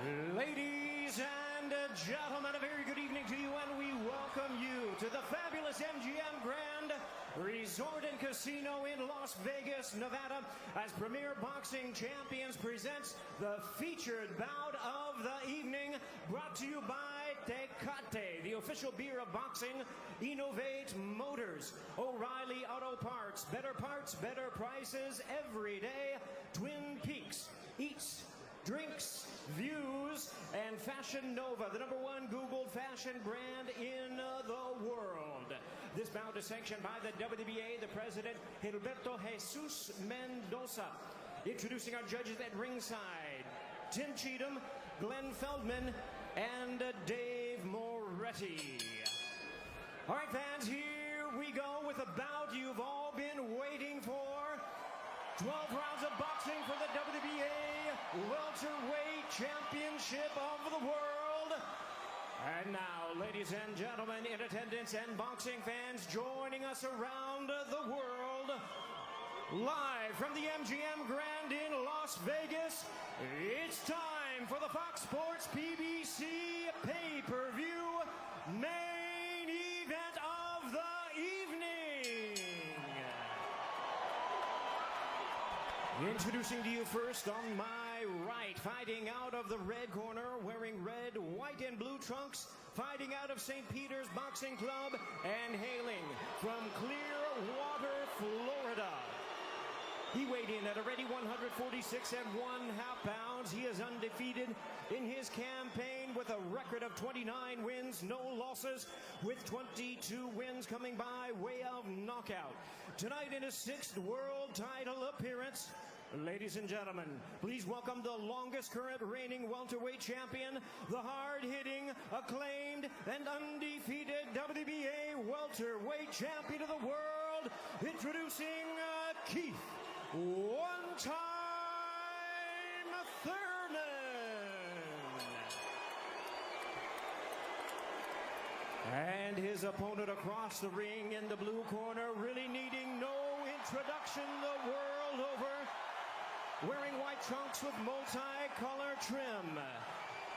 Ladies and gentlemen, a very good evening to you, and we welcome you to the fabulous MGM Grand Resort and Casino in Las Vegas, Nevada, as Premier Boxing Champions presents the featured bout of the evening, brought to you by Tecate, the official beer of boxing, Innovate Motors, O'Reilly Auto Parts, better prices every day, Twin Peaks, Eats, Drinks, Views, and Fashion Nova, the #1 Googled fashion brand in the world. This bout is sanctioned by the WBA, the president, Gilberto Jesus Mendoza. Introducing our judges at ringside, Tim Cheatham, Glenn Feldman, and Dave Moretti. All right, fans, here we go with a bout you've all been waiting for. 12 rounds of boxing for the WBA Welterweight Championship of the world. And now, ladies and gentlemen, in attendance and boxing fans joining us around the world, live from the MGM Grand in Las Vegas, it's time for the Fox Sports PBC pay-per-view main event of the evening. Introducing to you first on my right, fighting out of the red corner, wearing red, white, and blue trunks, fighting out of St. Peter's Boxing Club, and hailing from Clearwater, Florida. He weighed in at a ready 146 1/2 pounds. He is undefeated in his campaign with a record of 29 wins, no losses, with 22 wins coming by way of knockout. Tonight in his 6th world title appearance, ladies and gentlemen, please welcome the longest current reigning welterweight champion, the hard-hitting, acclaimed, and undefeated WBA welterweight champion of the world, introducing Keith one-time Thurman. And his opponent across the ring in the blue corner, really needing no introduction the world over, wearing white trunks with multi-color trim.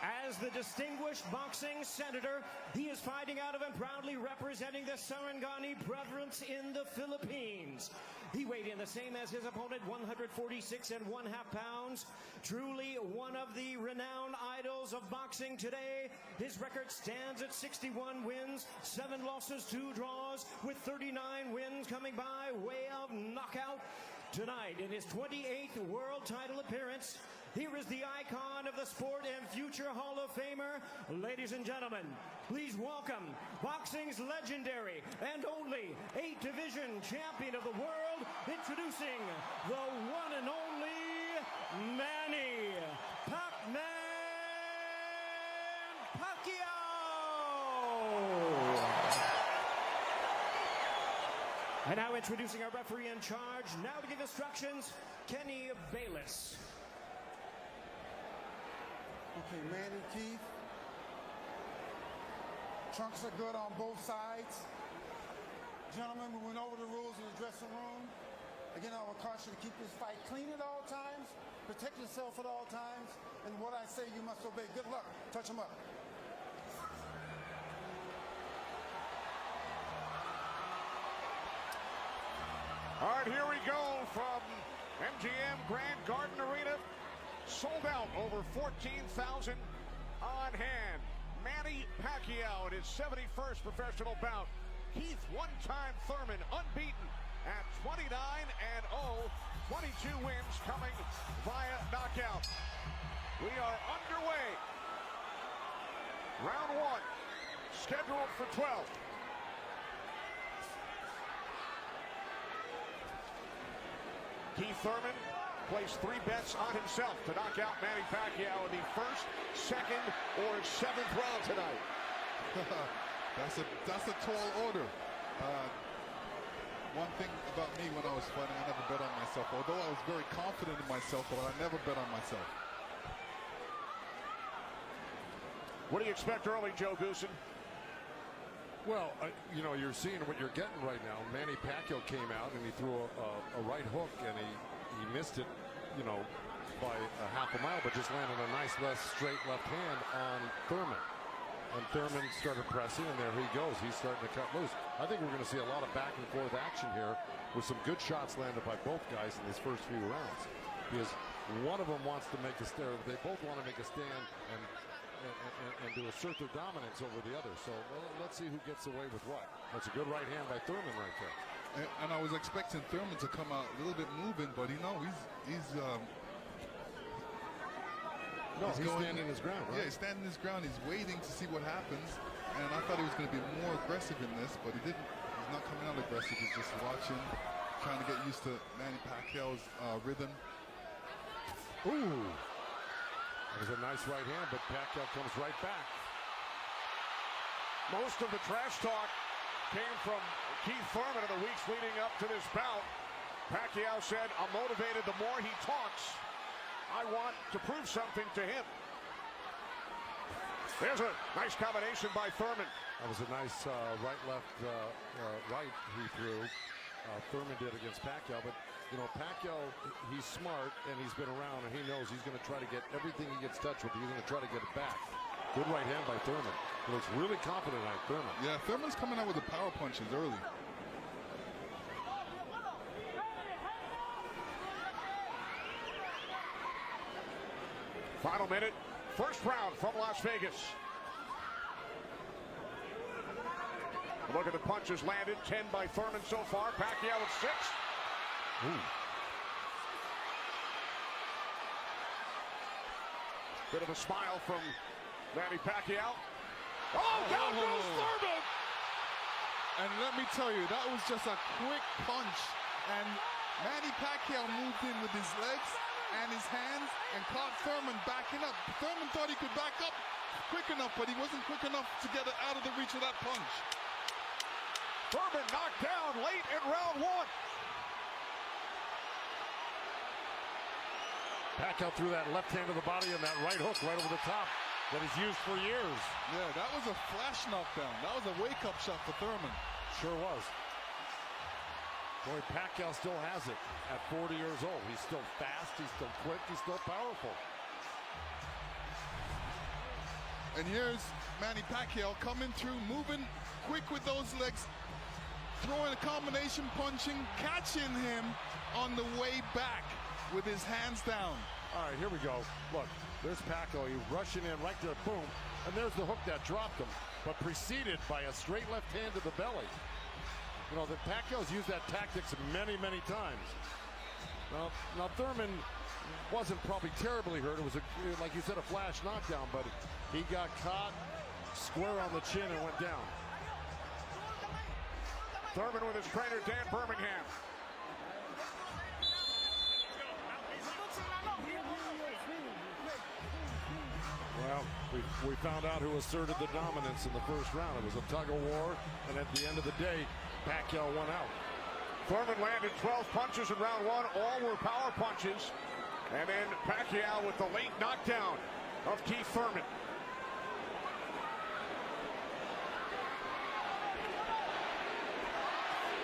As the distinguished boxing senator, he is fighting out of and proudly representing the Sarangani province in the Philippines. He weighed in the same as his opponent, 146 1/2 pounds. Truly one of the renowned idols of boxing today. His record stands at 61 wins, 7 losses, 2 draws, with 39 wins coming by way of knockout. Tonight, in his 28th world title appearance, here is the icon of the sport and future Hall of Famer. Ladies and gentlemen, please welcome boxing's legendary and only 8-division champion of the world, introducing the one and only Manny Pacquiao. And now introducing our referee in charge, now to give instructions, Kenny Bayless. Okay, Manny, Keith. Trunks are good on both sides. Gentlemen, we went over the rules in the dressing room. Again, I would caution you to keep this fight clean at all times, protect yourself at all times, and what I say you must obey. Good luck. Touch them up. All right, here we go from MGM Grand Garden Arena. Sold out, over 14,000 on hand. Manny Pacquiao in his 71st professional bout. Keith one-time Thurman unbeaten at 29-0, 22 wins coming via knockout. We are underway. Round 1, scheduled for 12. Keith Thurman placed 3 bets on himself to knock out Manny Pacquiao in the 1st, 2nd, or 7th round tonight. That's a tall order. One thing about me when I was fighting, I never bet on myself. Although I was very confident in myself, but I never bet on myself. What do you expect early, Joe Goosen? Well, you know, you're seeing what you're getting right now. Manny Pacquiao came out and he threw a right hook and he missed it, you know, by a half a mile, but just landed a nice straight left hand on Thurman. And Thurman started pressing, and there he goes. He's starting to cut loose. I think we're going to see a lot of back and forth action here with some good shots landed by both guys in these first few rounds. Because one of them wants to make a stand. They both want to make a stand and to assert their dominance over the other. So let's see who gets away with what. That's a good right hand by Thurman right there. And I was expecting Thurman to come out a little bit moving, but he's standing his ground, right? Yeah, he's standing his ground. He's waiting to see what happens. And I thought he was going to be more aggressive in this, but he didn't. He's not coming out aggressive. He's just watching, trying to get used to Manny Pacquiao's rhythm. Ooh. That was a nice right hand, but Pacquiao comes right back. Most of the trash talk came from Keith Thurman in the weeks leading up to this bout. Pacquiao said, "I'm motivated the more he talks. I want to prove something to him." There's a nice combination by Thurman. That was a nice right-left right he threw. Thurman did against Pacquiao, but you know, Pacquiao, he's smart and he's been around and he knows he's going to try to get everything he gets touched with. He's going to try to get it back. Good right hand by Thurman. He looks really confident at Thurman. Yeah, Thurman's coming out with the power punches early. Final minute, first round from Las Vegas. Look at the punches landed, 10 by Thurman so far. Pacquiao with 6. Ooh. Bit of a smile from Manny Pacquiao. Oh, down goes Thurman! And let me tell you, that was just a quick punch. And Manny Pacquiao moved in with his legs and his hands and caught Thurman backing up. Thurman thought he could back up quick enough, but he wasn't quick enough to get it out of the reach of that punch. Thurman knocked down late in round 1. Pacquiao threw that left hand to the body and that right hook right over the top that he's used for years. Yeah, that was a flash knockdown. That was a wake-up shot for Thurman. Sure was. Boy, Pacquiao still has it at 40 years old. He's still fast, he's still quick, he's still powerful. And here's Manny Pacquiao coming through, moving quick with those legs, throwing a combination punching, catching him on the way back with his hands down. All right, here we go. Look, there's Pacquiao. He's rushing in right there, boom. And there's the hook that dropped him, but preceded by a straight left hand to the belly. You know, the Pacquiao's used that tactics many, many times. Now Thurman wasn't probably terribly hurt. It was, like you said, a flash knockdown, but he got caught square on the chin and went down. Thurman with his trainer, Dan Birmingham. Well, we found out who asserted the dominance in the first round. It was a tug of war, and at the end of the day, Pacquiao won out. Thurman landed 12 punches in round 1. All were power punches. And then Pacquiao with the late knockdown of Keith Thurman.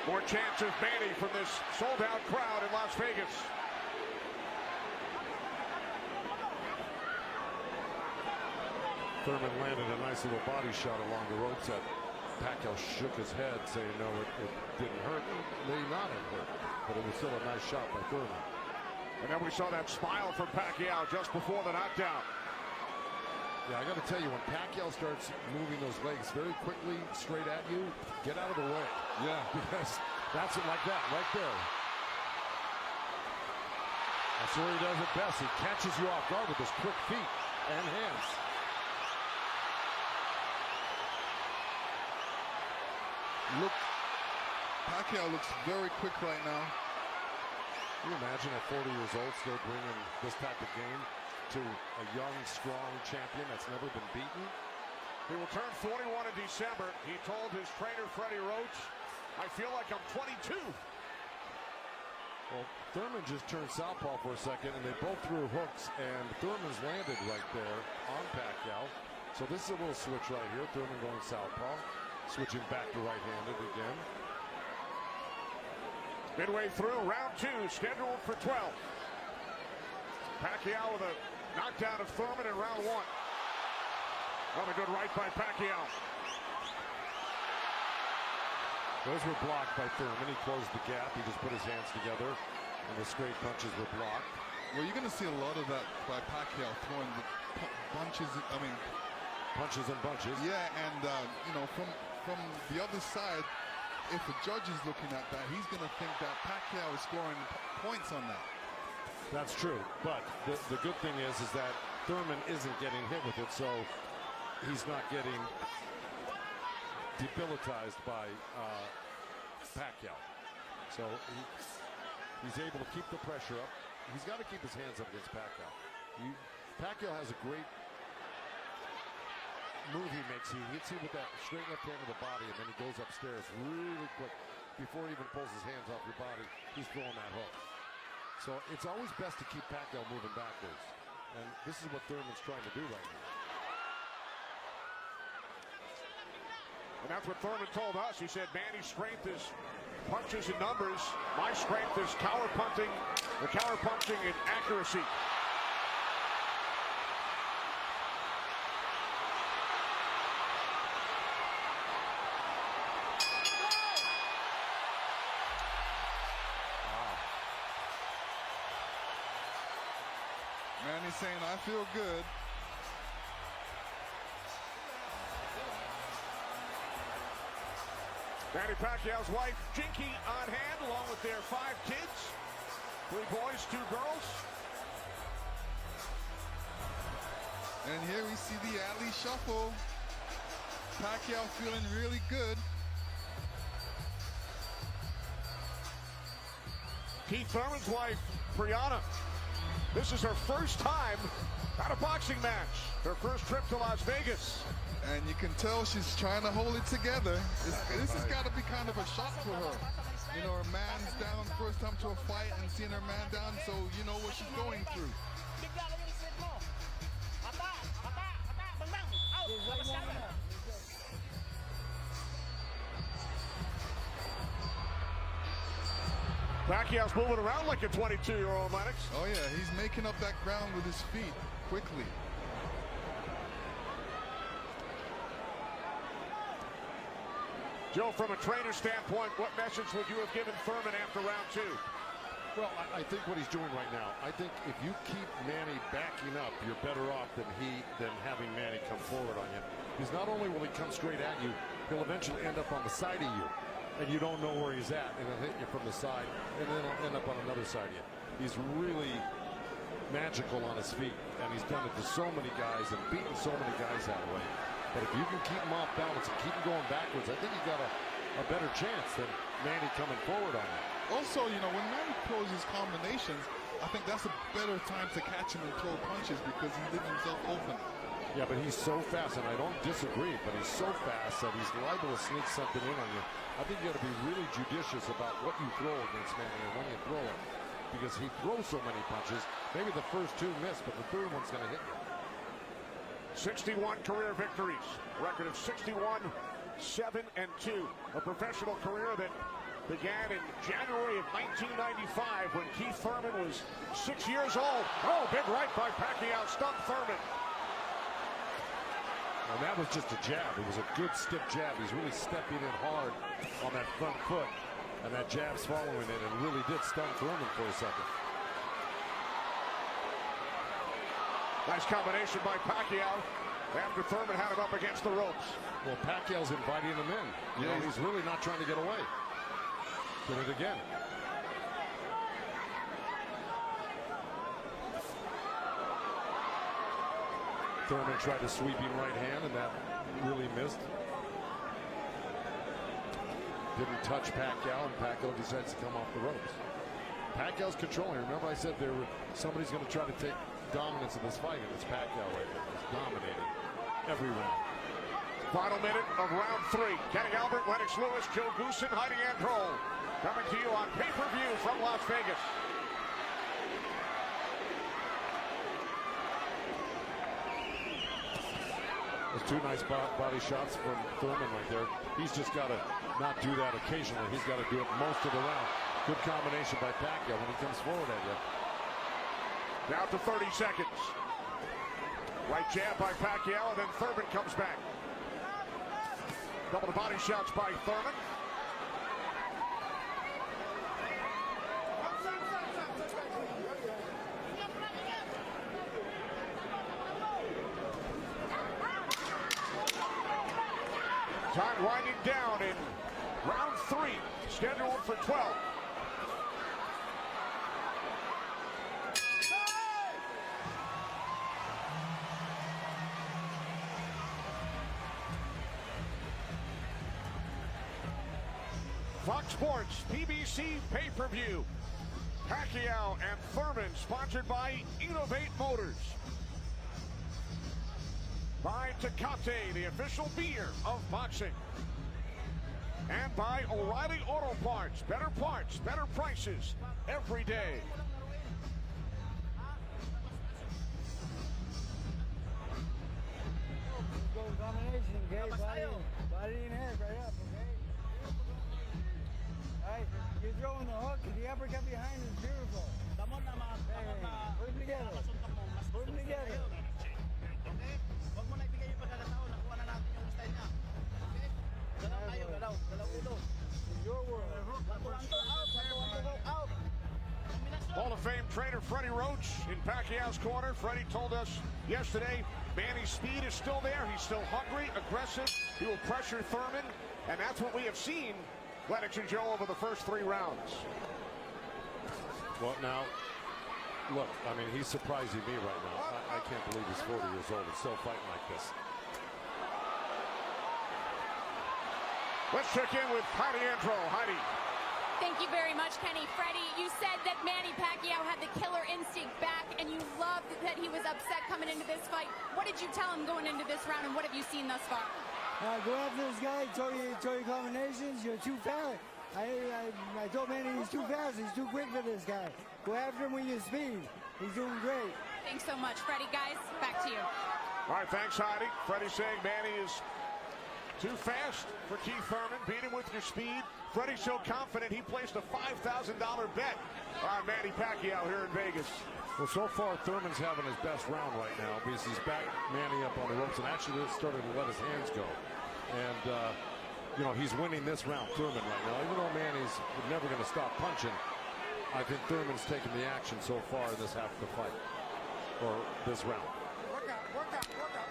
More chances, Manny, from this sold-out crowd in Las Vegas. Thurman landed a nice little body shot along the ropes that Pacquiao shook his head, saying no, it didn't hurt. It may not have hurt, but it was still a nice shot by Thurman. And then we saw that smile from Pacquiao just before the knockdown. Yeah, I got to tell you, when Pacquiao starts moving those legs very quickly straight at you, get out of the way. Yeah. Because that's it like that, right there. That's where he does it best. He catches you off guard with his quick feet and hands. Look, Pacquiao looks very quick right now. Can you imagine at 40 years old still bringing this type of game to a young, strong champion that's never been beaten? He will turn 41 in December. He told his trainer, Freddie Roach, "I feel like I'm 22. Well, Thurman just turned southpaw for a second, and they both threw hooks, and Thurman's landed right there on Pacquiao. So this is a little switch right here. Thurman going southpaw, switching back to right-handed again. Midway through round 2, scheduled for 12. Pacquiao with a knockdown of Thurman in round one. Another good right by Pacquiao. Those were blocked by Thurman. He closed the gap. He just put his hands together, and the straight punches were blocked. Well, you're going to see a lot of that by Pacquiao, throwing the punches. Punches and bunches. Yeah, and you know, from the other side, if the judge is looking at that, he's going to think that Pacquiao is scoring points on that. That's true, but the good thing is that Thurman isn't getting hit with it, so he's not getting debilitized by Pacquiao. So he's able to keep the pressure up. He's got to keep his hands up against Pacquiao. Pacquiao has a great move he makes. He hits you with that straight left hand to the body, and then he goes upstairs really quick. Before he even pulls his hands off your body, he's throwing that hook. So it's always best to keep Pacquiao moving backwards. And this is what Thurman's trying to do right now. And that's what Thurman told us. He said Manny's strength is punches and numbers. My strength is counter punching and accuracy. Manny's saying, I feel good. Manny Pacquiao's wife, Jinky, on hand, along with their 5 kids. 3 boys, 2 girls. And here we see the alley shuffle. Pacquiao feeling really good. Keith Thurman's wife, Brianna. This is her first time at a boxing match. Her first trip to Las Vegas. And you can tell she's trying to hold it together. This has got to be kind of a shock for her. You know, her man's down first time to a fight and seeing her man down, so you know what she's going through. Pacquiao's moving around like a 22-year-old, Lennox. Oh yeah, he's making up that ground with his feet quickly. Joe, from a trainer standpoint, what message would you have given Thurman after round 2? Well, I think what he's doing right now, I think if you keep Manny backing up, you're better off than having Manny come forward on you. Because not only will he come straight at you, he'll eventually end up on the side of you. And you don't know where he's at, and he'll hit you from the side, and then he'll end up on another side of you. He's really magical on his feet, and he's done it to so many guys and beaten so many guys that way. But if you can keep him off balance and keep him going backwards, I think you got a better chance than Manny coming forward on you. Also, you know, when Manny throws his combinations, I think that's a better time to catch him and throw punches because he leaves himself open. Yeah, but he's so fast, and I don't disagree, but he's so fast that he's liable to sneak something in on you. I think you got to be really judicious about what you throw against Manny and when you throw it, because he throws so many punches. Maybe the first 2 miss, but the third one's going to hit you. 61 career victories, record of 61, 7 and 2. A professional career that began in January of 1995 when Keith Thurman was 6 years old. Oh, big right by Pacquiao, stumped Thurman. And that was just a jab. It was a good stiff jab. He's really stepping in hard on that front foot, and that jab's following it and really did stun Thurman for a second. Nice combination by Pacquiao after Thurman had him up against the ropes. Well, Pacquiao's inviting him in. You know, he's really not trying to get away. Did it again. Thurman tried a sweeping right hand, and that really missed. Didn't touch Pacquiao, and Pacquiao decides to come off the ropes. Pacquiao's controlling. Remember I said somebody's going to try to take dominance in this fight, and it's Pacquiao right there. He's dominating every round. Final minute of round 3. Kenny Albert, Lennox Lewis, Joe Goosen, Heidi Androl. Coming to you on pay-per-view from Las Vegas. Those 2 nice body shots from Thurman right there. He's just got to not do that occasionally. He's got to do it most of the round. Good combination by Pacquiao when he comes forward at you. Down to 30 seconds. Right jab by Pacquiao, and then Thurman comes back. Couple of body shots by Thurman. Time winding down in round 3, scheduled for 12. Fox Sports, PBC pay-per-view. Pacquiao and Thurman, sponsored by Innovate Motors. By Tecate, the official beer of boxing. And by O'Reilly Auto Parts, better prices every day. Go combination, okay? Body and head right up, okay? Alright, you're throwing the hook, the uppercut behind is beautiful. Hey, put them together. Put them together. Your world. Hall of Fame trainer Freddie Roach in Pacquiao's corner. Freddie told us yesterday Manny's speed is still there. He's still hungry, aggressive. He will pressure Thurman, and that's what we have seen, Lennox and Joe, over the first 3 rounds. Well, now, look, I mean, he's surprising me right now. I can't believe he's 40 years old and still fighting like this. Let's check in with Heidi Andro. Heidi. Thank you very much, Kenny. Freddie, you said that Manny Pacquiao had the killer instinct back, and you loved that he was upset coming into this fight. What did you tell him going into this round, and what have you seen thus far? Go after this guy, throw your combinations, you're too fast. I told Manny he's too fast, he's too quick for this guy. Go after him with your speed. He's doing great. Thanks so much, Freddie. Guys, back to you. All right, thanks, Heidi. Freddie saying Manny is too fast for Keith Thurman. Beat him with your speed. Freddie's so confident he placed a $5,000 bet on Manny Pacquiao here in Vegas. Well, so far, Thurman's having his best round right now because he's back Manny up on the ropes and actually starting to let his hands go. And, you know, he's winning this round, Thurman, right now. Even though Manny's never going to stop punching, I think Thurman's taking the action so far in this half of the fight, or this round. Work out.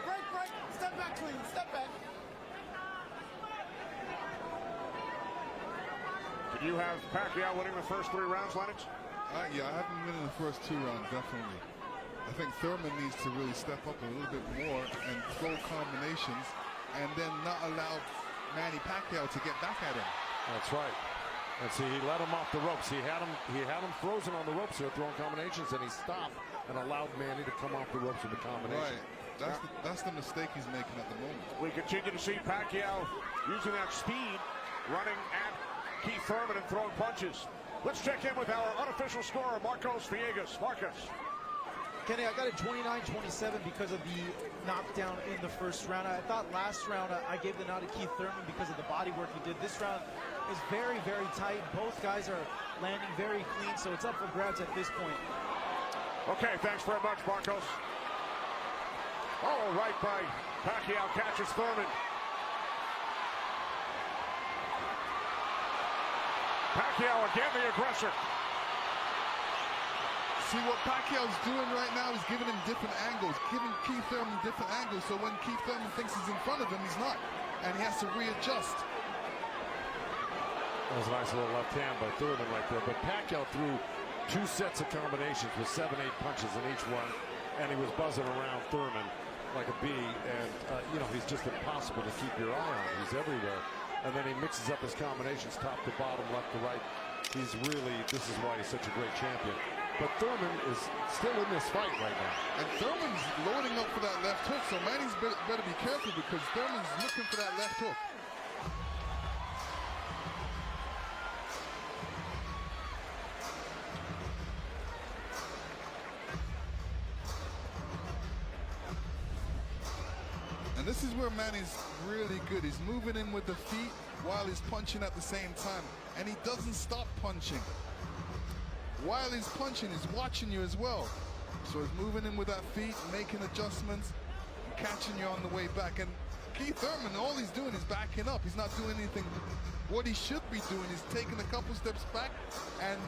Break. Step back clean. Step back. Did you have Pacquiao winning the first 3 rounds, Lennox? Yeah, I haven't been in the first 2 rounds, definitely. I think Thurman needs to really step up a little bit more and throw combinations and then not allow Manny Pacquiao to get back at him. That's right. And see, he let him off the ropes. He had him frozen on the ropes here, throwing combinations, and he stopped and allowed Manny to come off the ropes with the combination. Right. That's the mistake he's making at the moment. We continue to see Pacquiao using that speed, running at Keith Thurman and throwing punches. Let's check in with our unofficial scorer, Marcos Villegas. Marcos. Kenny, I got a 29-27 because of the knockdown in the first round. I thought last round I gave the nod to Keith Thurman because of the body work he did. This round is very, very tight. Both guys are landing very clean, so it's up for grabs at this point. Okay, thanks very much, Marcos. Oh, right by Pacquiao, catches Thurman. Pacquiao again, the aggressor. See, what Pacquiao's doing right now is giving him different angles, giving Keith Thurman different angles, so when Keith Thurman thinks he's in front of him, he's not, and he has to readjust. That was a nice little left hand by Thurman right there, but Pacquiao threw 2 sets of combinations with 7-8 punches in each one, and he was buzzing around Thurman like a bee, and, you know, he's just impossible to keep your eye on. He's everywhere. And then he mixes up his combinations top to bottom, left to right. He's really, this is why he's such a great champion. But Thurman is still in this fight right now. And Thurman's loading up for that left hook, so Manny's better be careful because Thurman's looking for that left hook. And this is where Manny's really good. He's moving in with the feet while he's punching at the same time. And he doesn't stop punching. While he's punching, he's watching you as well. So he's moving in with that feet, making adjustments, catching you on the way back. And Keith Thurman, all he's doing is backing up. He's not doing anything. What he should be doing is taking a couple steps back and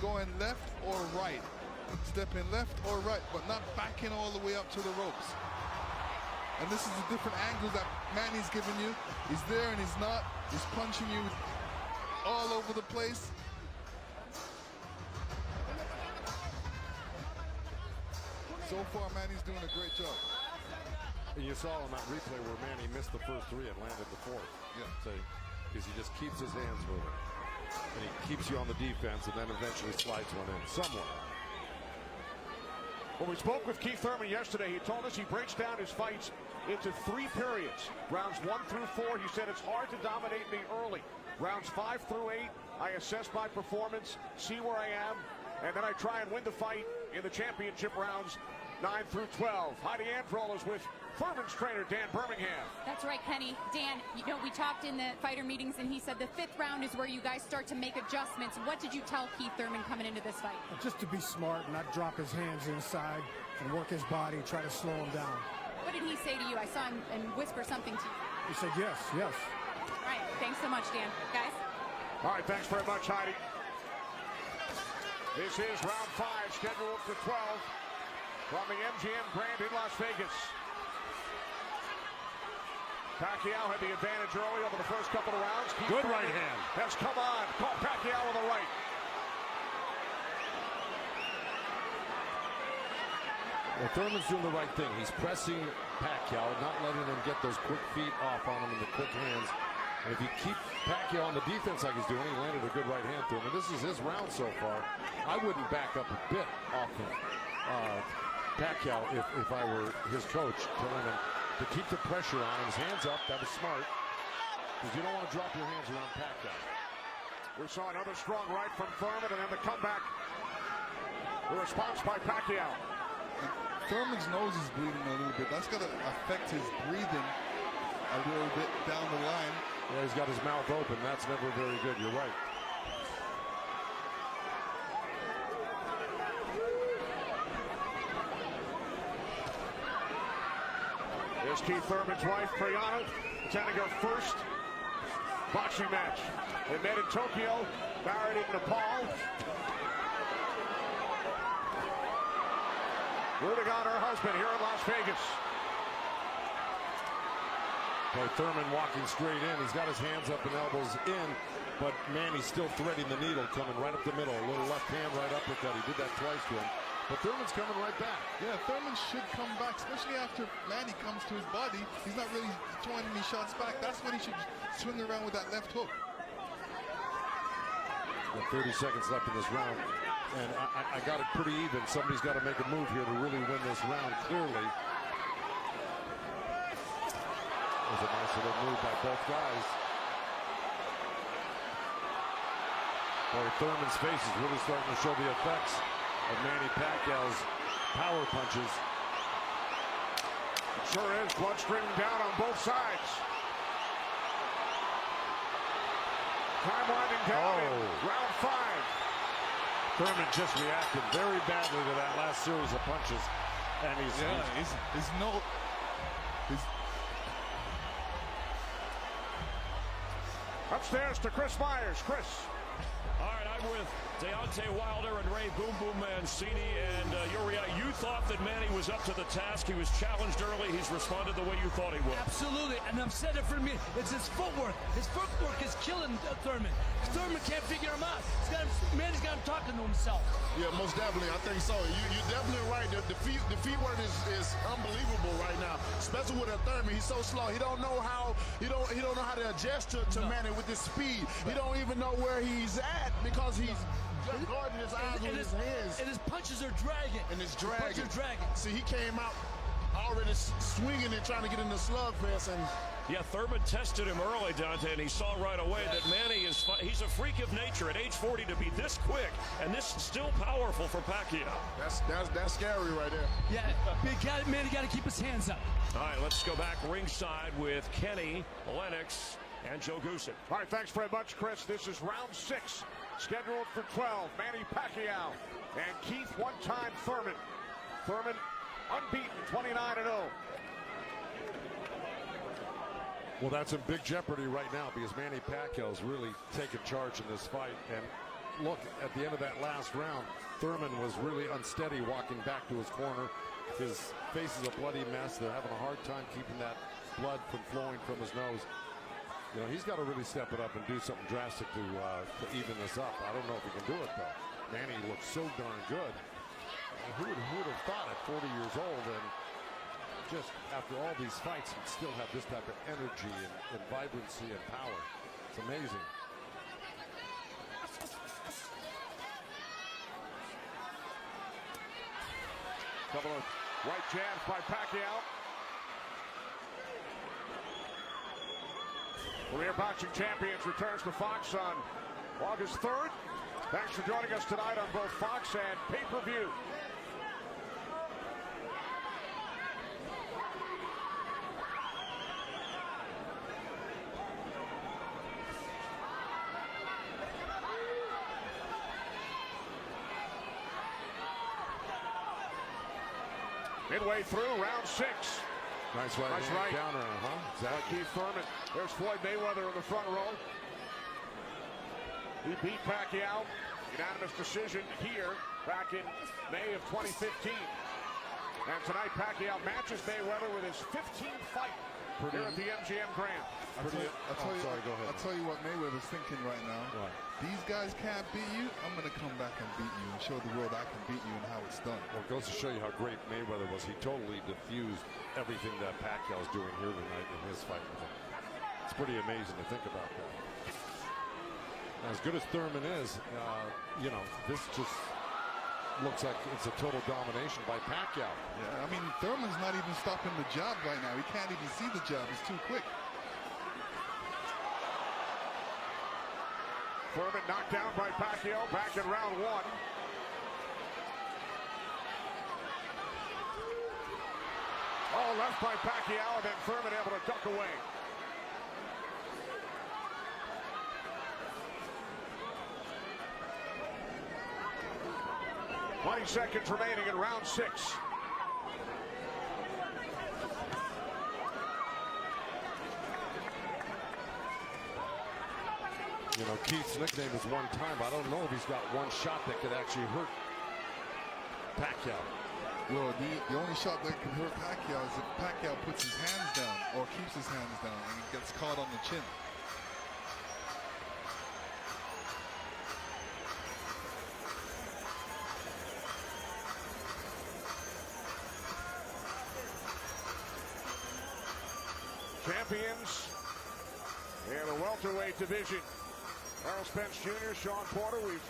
going left or right. Stepping left or right, but not backing all the way up to the ropes. And this is the different angles that Manny's giving you. He's there and he's not. He's punching you all over the place. So far, Manny's doing a great job. And you saw on that replay where Manny missed the first three and landed the fourth. Yeah. So, because he just keeps his hands moving. And he keeps you on the defense and then eventually slides one in somewhere. When we spoke with Keith Thurman yesterday, he told us he breaks down his fights into 3 periods. Rounds 1 through 4, he said it's hard to dominate me early. Rounds 5 through 8, I assess my performance, see where I am, and then I try and win the fight in the championship rounds 9 through 12. Heidi Androl is with Thurman's trainer, Dan Birmingham. That's right, Kenny. Dan, you know, we talked in the fighter meetings, and he said the 5th round is where you guys start to make adjustments. What did you tell Keith Thurman coming into this fight? Just to be smart, not drop his hands inside and work his body, try to slow him down. What did he say to you? I saw him and whisper something to you. He said yes, yes. All right, thanks so much, Dan. Guys? All right, thanks very much, Heidi. This is round 5, scheduled for 12 from the MGM Grand in Las Vegas. Pacquiao had the advantage early over the first couple of rounds. Good right hand. Has come on. Caught Pacquiao with a right. Well, Thurman's doing the right thing. He's pressing Pacquiao, not letting him get those quick feet off on him and the quick hands. And if you keep Pacquiao on the defense like he's doing, he landed a good right hand to him. And this is his round so far. I wouldn't back up a bit off of Pacquiao if I were his coach, telling him to keep the pressure on him. His hands up. That was smart. Because you don't want to drop your hands around Pacquiao. We saw another strong right from Thurman, and then the comeback. The response by Pacquiao. Thurman's nose is bleeding a little bit. That's going to affect his breathing a little bit down the line. Yeah, he's got his mouth open. That's never very good. You're right. Here's Keith Thurman's wife, Priyana, attending her first boxing match. They met in Tokyo, married in Nepal. Rooting on her husband here in Las Vegas. Boy, Thurman walking straight in. He's got his hands up and elbows in, but Manny's still threading the needle, coming right up the middle. A little left hand, right uppercut. He did that twice to him. But Thurman's coming right back. Yeah, Thurman should come back, especially after Manny comes to his body. He's not really throwing any shots back. That's when he should swing around with that left hook. Got 30 seconds left in this round. And I got it pretty even. Somebody's got to make a move here to really win this round clearly. It was a nice little move by both guys. Boy, Thurman's face is really starting to show the effects of Manny Pacquiao's power punches. It sure is. Blood streaming down on both sides. Time winding down in round 5. Thurman just reacted very badly to that last series of punches. And he's upstairs to Chris Myers. Chris. All right, I'm with Deontay Wilder and Ray Boom Boom Mancini, and you thought that Manny was up to the task. He was challenged early. He's responded the way you thought he would. Absolutely, and I've said it for me. It's his footwork. His footwork is killing Thurman. Thurman can't figure him out. Manny's got him talking to himself. Yeah, most definitely. I think so. You're definitely right. The feet work is unbelievable right now, especially with a Thurman. He's so slow. He don't know how he don't know how to adjust to Manny with his speed. He don't even know where he's at because he's just guarding his eyes with his hands. And his punches are dragging. And it's dragging. Punches are dragging. See, he came out already swinging and trying to get in the slugfest, and yeah, Thurman tested him early, Dante, and he saw right away that Manny he's a freak of nature at age 40 to be this quick and this still powerful for Pacquiao. That's scary right there. Yeah, Manny got to keep his hands up. All right, let's go back ringside with Kenny, Lennox, and Joe Goosen. All right, thanks very much, Chris. This is round 6, scheduled for 12. Manny Pacquiao and Keith one-time Thurman. Thurman unbeaten, 29-0. Well, that's in big jeopardy right now because Manny Pacquiao's really taken charge in this fight. And look, at the end of that last round, Thurman was really unsteady walking back to his corner. His face is a bloody mess. They're having a hard time keeping that blood from flowing from his nose. You know, he's got to really step it up and do something drastic to even this up. I don't know if he can do it, though. Manny looks so darn good. And who would have thought at 40 years old and just after all these fights he'd still have this type of energy and vibrancy and power. It's amazing. Couple of right jabs by Pacquiao. Career Boxing Champions returns to Fox on August 3rd. Thanks for joining us tonight on both Fox and pay-per-view. Midway through round 6. Nice right counter, Exactly. Keith Thurman. There's Floyd Mayweather in the front row. He beat Pacquiao. Unanimous decision here back in May of 2015. And tonight Pacquiao matches Mayweather with his 15th fight here at the MGM Grand. I'll tell you what Mayweather's thinking right now. What? These guys can't beat you. I'm going to come back and beat you and show the world I can beat you and how it's done. Well, it goes to show you how great Mayweather was. He totally diffused everything that Pacquiao's doing here tonight in his fight with him. It's pretty amazing to think about that. As good as Thurman is, you know, this just looks like it's a total domination by Pacquiao. Yeah, I mean, Thurman's not even stopping the jab right now. He can't even see the jab. It's too quick. Thurman knocked down by Pacquiao back in round 1. Oh, left by Pacquiao, and then Thurman able to duck away. "20 seconds remaining in round 6. You know, Keith's nickname is one time. I don't know if he's got one shot that could actually hurt Pacquiao. Well, the only shot that can hurt Pacquiao is if Pacquiao puts his hands down or keeps his hands down and he gets caught on the chin. Champions in the welterweight division. Errol Spence Jr., Sean Porter. We've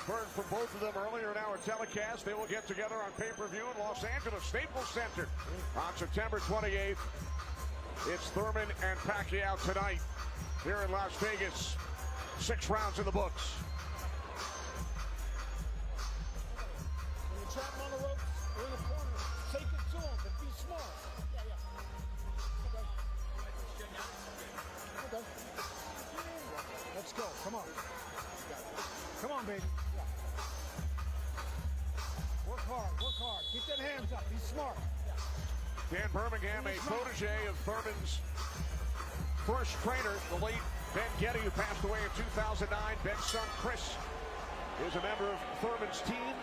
heard from both of them earlier in our telecast. They will get together on pay-per-view in Los Angeles Staples Center on September 28th. It's Thurman and Pacquiao tonight here in Las Vegas. 6 rounds in the books. When you trap him on the ropes or in the corner, take it to him, but be smart. Okay. Let's go. Come on. Come on, baby. Work hard. Work hard. Keep them hands up. Be smart. Dan Birmingham, a protege of Thurman's first trainer, the late Ben Getty, who passed away in 2009. Ben's son, Chris, is a member of Thurman's team.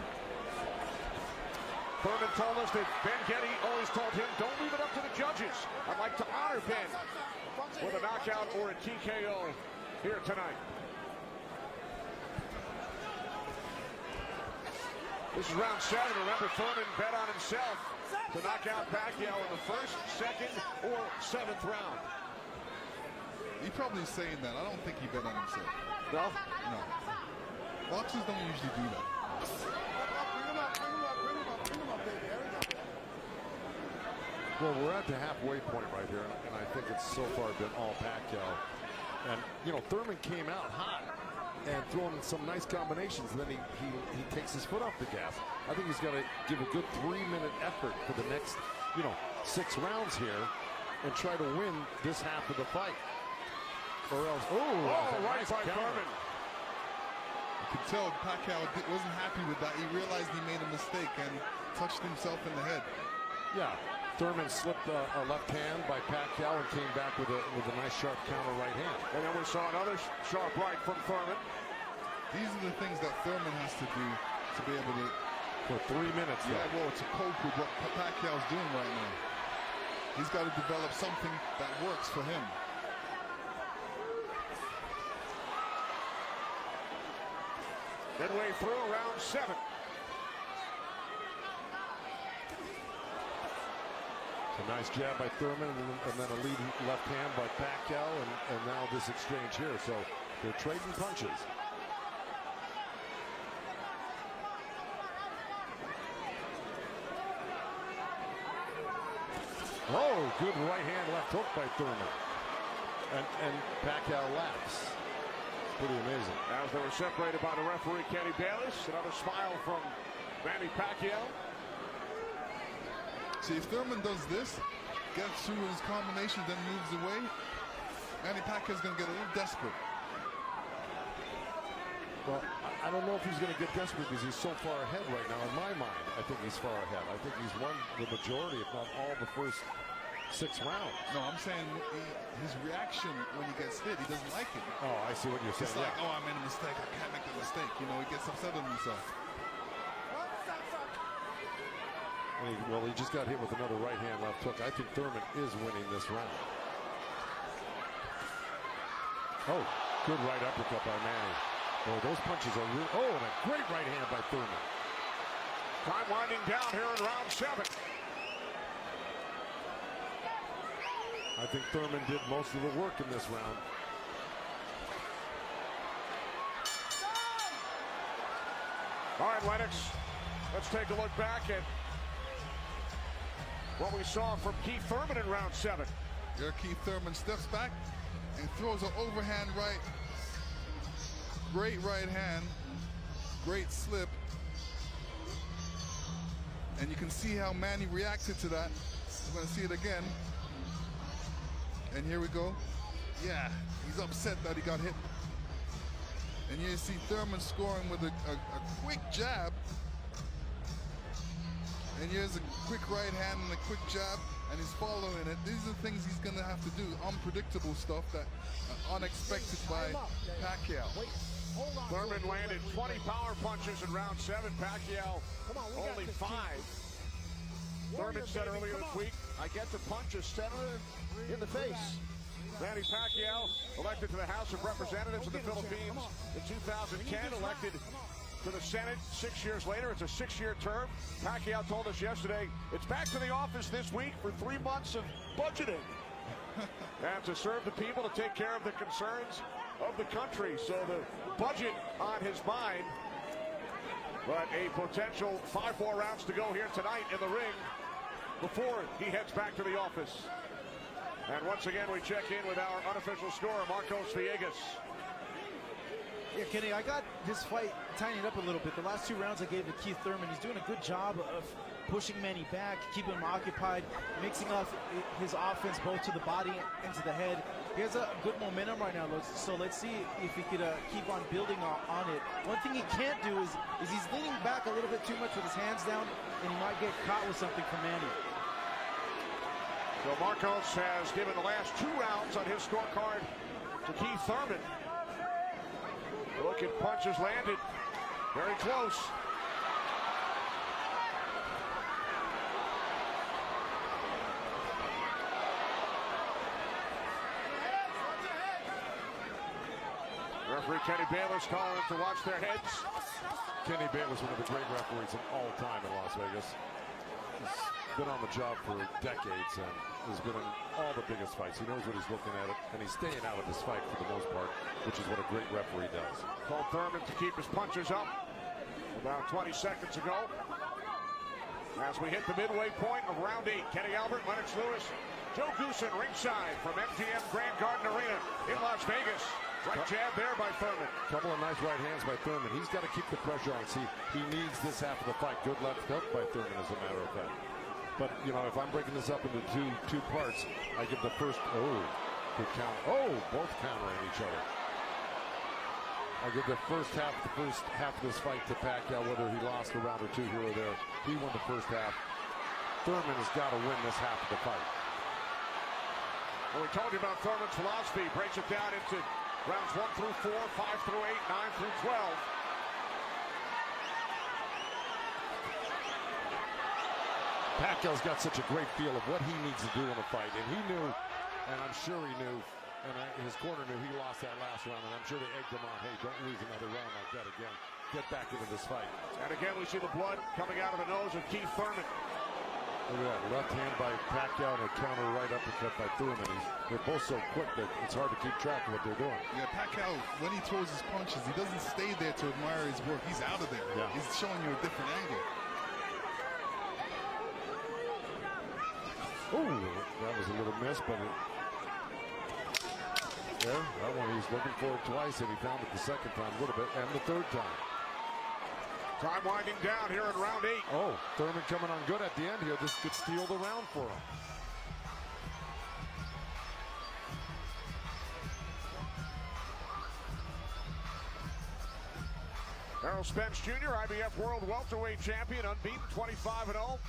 Thurman told us that Ben Getty always told him, don't leave it up to the judges. I'd like to honor Ben with a knockout or a TKO here tonight. This is round 7. Remember, Thurman bet on himself to knock out Pacquiao in the first, second, or 7th round. He's probably saying that. I don't think he bet on himself. No? No. Boxers don't usually do that. Well, we're at the halfway point right here, and I think it's so far been all Pacquiao. And, you know, Thurman came out hot and throwing some nice combinations, and then he takes his foot off the gas. I think he's got to give a good 3-minute effort for the next, you know, 6 rounds here and try to win this half of the fight. Or else, right by Thurman. You could tell Pacquiao wasn't happy with that. He realized he made a mistake and touched himself in the head. Yeah, Thurman slipped a left hand by Pacquiao and came back with a nice sharp counter right hand. And then we saw another sharp right from Thurman. These are the things that Thurman has to do to be able to... For 3 minutes. Yeah, well, to cope with what Pacquiao's doing right now. He's got to develop something that works for him. Midway through round 7. A nice jab by Thurman and then a lead left hand by Pacquiao and now this exchange here. So they're trading punches. Oh, good right hand left hook by Thurman. And Pacquiao laughs. Pretty amazing. As they were separated by the referee, Kenny Bayless. Another smile from Manny Pacquiao. See, if Thurman does this, gets through his combination, then moves away, Manny Pacquiao's going to get a little desperate. Well, I don't know if he's going to get desperate because he's so far ahead right now. In my mind, I think he's far ahead. I think he's won the majority, if not all, the first 6 rounds. No, I'm saying his reaction when he gets hit, he doesn't like it. Oh, I see what you're saying. It's like, oh, I made a mistake. I can't make a mistake. You know, he gets upset with himself. Well, he just got hit with another right hand left hook. I think Thurman is winning this round. Oh, good right uppercut by Manny. Oh, those punches are real. Oh, and a great right hand by Thurman. Time winding down here in round 7. I think Thurman did most of the work in this round. All right, Lennox, let's take a look back at what we saw from Keith Thurman in round 7. Here Keith Thurman steps back and throws an overhand right. Great right hand. Great slip. And you can see how Manny reacted to that. We're going to see it again. And here we go. Yeah, he's upset that he got hit. And you see Thurman scoring with a quick jab. And here's a quick right hand and a quick jab, and he's following it. These are things he's going to have to do, unpredictable stuff that unexpected by Pacquiao. Thurman landed 20 power punches in round 7. Pacquiao only 5. Thurman said earlier this week, I get to punch a senator in the face. Manny Pacquiao, elected to the House of Representatives of the Philippines in 2010, elected to the Senate 6 years later. It's a 6-year term. Pacquiao told us yesterday, it's back to the office this week for 3 months of budgeting. And to serve the people, to take care of the concerns of the country. So the budget on his mind. But a potential 5 more rounds to go here tonight in the ring before he heads back to the office. And once again, we check in with our unofficial scorer, Marcos Villegas. Yeah, Kenny, I got this fight tightened up a little bit. The last 2 rounds I gave to Keith Thurman. He's doing a good job of pushing Manny back, keeping him occupied, mixing up his offense both to the body and to the head. He has a good momentum right now, so let's see if he could keep on building on it. One thing he can't do is he's leaning back a little bit too much with his hands down, and he might get caught with something from Manny. So Marcos has given the last 2 rounds on his scorecard to Keith Thurman. Look at punches landed. Very close. Referee Kenny Bayless calling to watch their heads. Kenny Bayless, one of the great referees of all time in Las Vegas. He's been on the job for decades and has been in all the biggest fights. He knows what he's looking at, and he's staying out of this fight for the most part, which is what a great referee does. Called Thurman to keep his punches up about 20 seconds ago. As we hit the midway point of round 8, Kenny Albert, Lennox Lewis, Joe Goosen ringside from MGM Grand Garden Arena in Las Vegas. Right jab there by Thurman. Couple of nice right hands by Thurman. He's got to keep the pressure on. See, he needs this half of the fight. Good left hook by Thurman, as a matter of fact. But, you know, if I'm breaking this up into two parts, I give the first, good count. Oh, both countering each other. I'll give the first half of this fight to Pacquiao, whether he lost a round or two here or there. He won the first half. Thurman has got to win this half of the fight. Well, we told you about Thurman's philosophy. He breaks it down into rounds 1 through 4, 5 through 8, 9 through 12. Pacquiao's got such a great feel of what he needs to do in a fight, and he knew, and I'm sure he knew, and his corner knew he lost that last round, and I'm sure they egged him on, hey, don't lose another round like that again. Get back into this fight. And again, we see the blood coming out of the nose of Keith Thurman. Look at that, left hand by Pacquiao and a counter right uppercut by Thurman. They're both so quick that it's hard to keep track of what they're doing. Yeah, Pacquiao, when he throws his punches, he doesn't stay there to admire his work. He's out of there. Yeah. He's showing you a different angle. Oh, that was a little miss, but yeah, that one he's looking for it twice, and he found it the second time a little bit, and the third time. Time winding down here in round 8. Oh, Thurman coming on good at the end here. This could steal the round for him. Errol Spence Jr., IBF World Welterweight Champion, unbeaten, 25-0.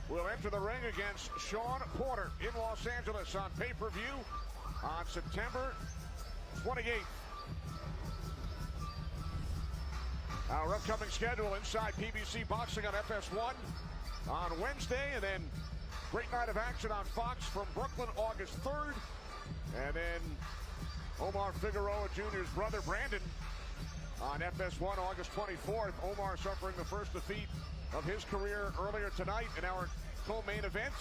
Will enter the ring against Sean Porter in Los Angeles on pay-per-view on September 28th. Our upcoming schedule inside PBC Boxing on FS1 on Wednesday, and then great night of action on Fox from Brooklyn August 3rd. And then Omar Figueroa Jr.'s brother Brandon on FS1 August 24th. Omar suffering the first defeat of his career earlier tonight in our co-main event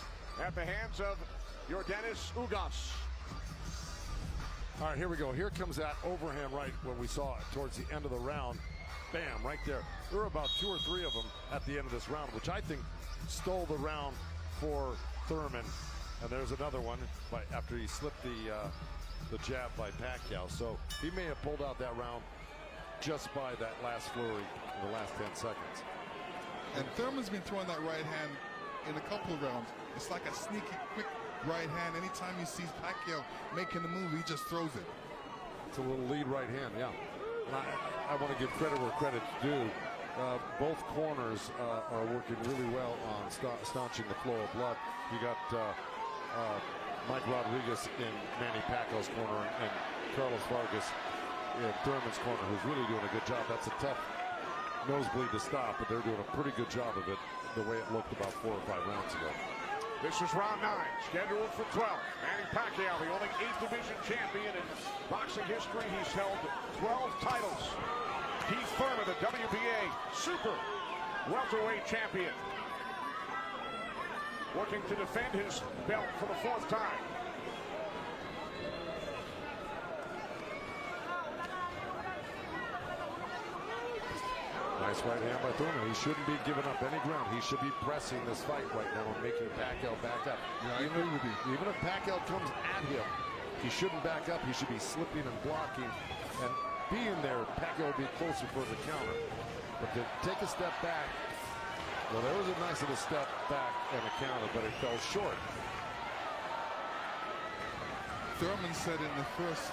at the hands of Yordenis Ugas. All right, here we go. Here comes that overhand right when we saw it towards the end of the round. Bam, right there. There were about 2 or 3 of them at the end of this round, which I think stole the round for Thurman. And there's another one after he slipped the jab by Pacquiao. So he may have pulled out that round just by that last flurry in the last 10 seconds. And Thurman's been throwing that right hand in a couple of rounds. It's like a sneaky, quick right hand. Anytime he sees Pacquiao making the move, he just throws it. It's a little lead right hand, yeah. And I want to give credit where credit's due. Both corners are working really well on staunching the flow of blood. You got Mike Rodriguez in Manny Pacquiao's corner and Carlos Vargas in Thurman's corner, who's really doing a good job. That's a tough nosebleed to stop, but they're doing a pretty good job of it the way it looked about 4 or 5 rounds ago. This is round 9, scheduled for 12. Manny Pacquiao, the only 8th division champion in boxing history. He's held 12 titles. Keith Thurman, the WBA Super Welterweight champion, working to defend his belt for the 4th time. Nice right hand by Thurman. He shouldn't be giving up any ground. He should be pressing this fight right now and making Pacquiao back up. Yeah, I agree with you. Even if Pacquiao comes at him, he shouldn't back up. He should be slipping and blocking. And being there, Pacquiao will be closer for the counter. But to take a step back, well, there was a nice little step back and a counter, but it fell short. Thurman said in the first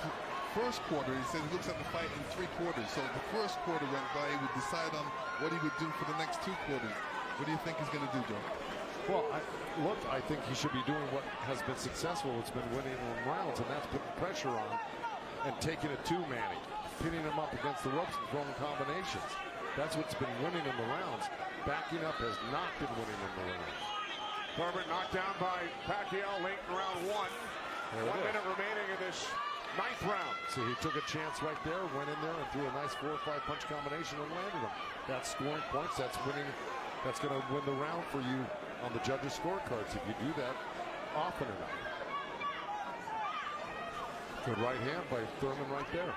quarter, he said he looks at the fight in 3 quarters. So the first quarter went by, he would decide on what he would do for the next 2 quarters. What do you think he's going to do, Joe? Well, I think he should be doing what has been successful. It's been winning in rounds, and that's putting pressure on and taking it to Manny, pinning him up against the ropes and throwing combinations. That's what's been winning in the rounds. Backing up has not been winning in the rounds. Thurman knocked down by Pacquiao late in round 1. 1 minute remaining in this 9th round. See, he took a chance right there, went in there and threw a nice 4 or 5 punch combination and landed him. That's scoring points. That's winning. That's going to win the round for you on the judges' scorecards if you do that often enough. Good right hand by Thurman right there.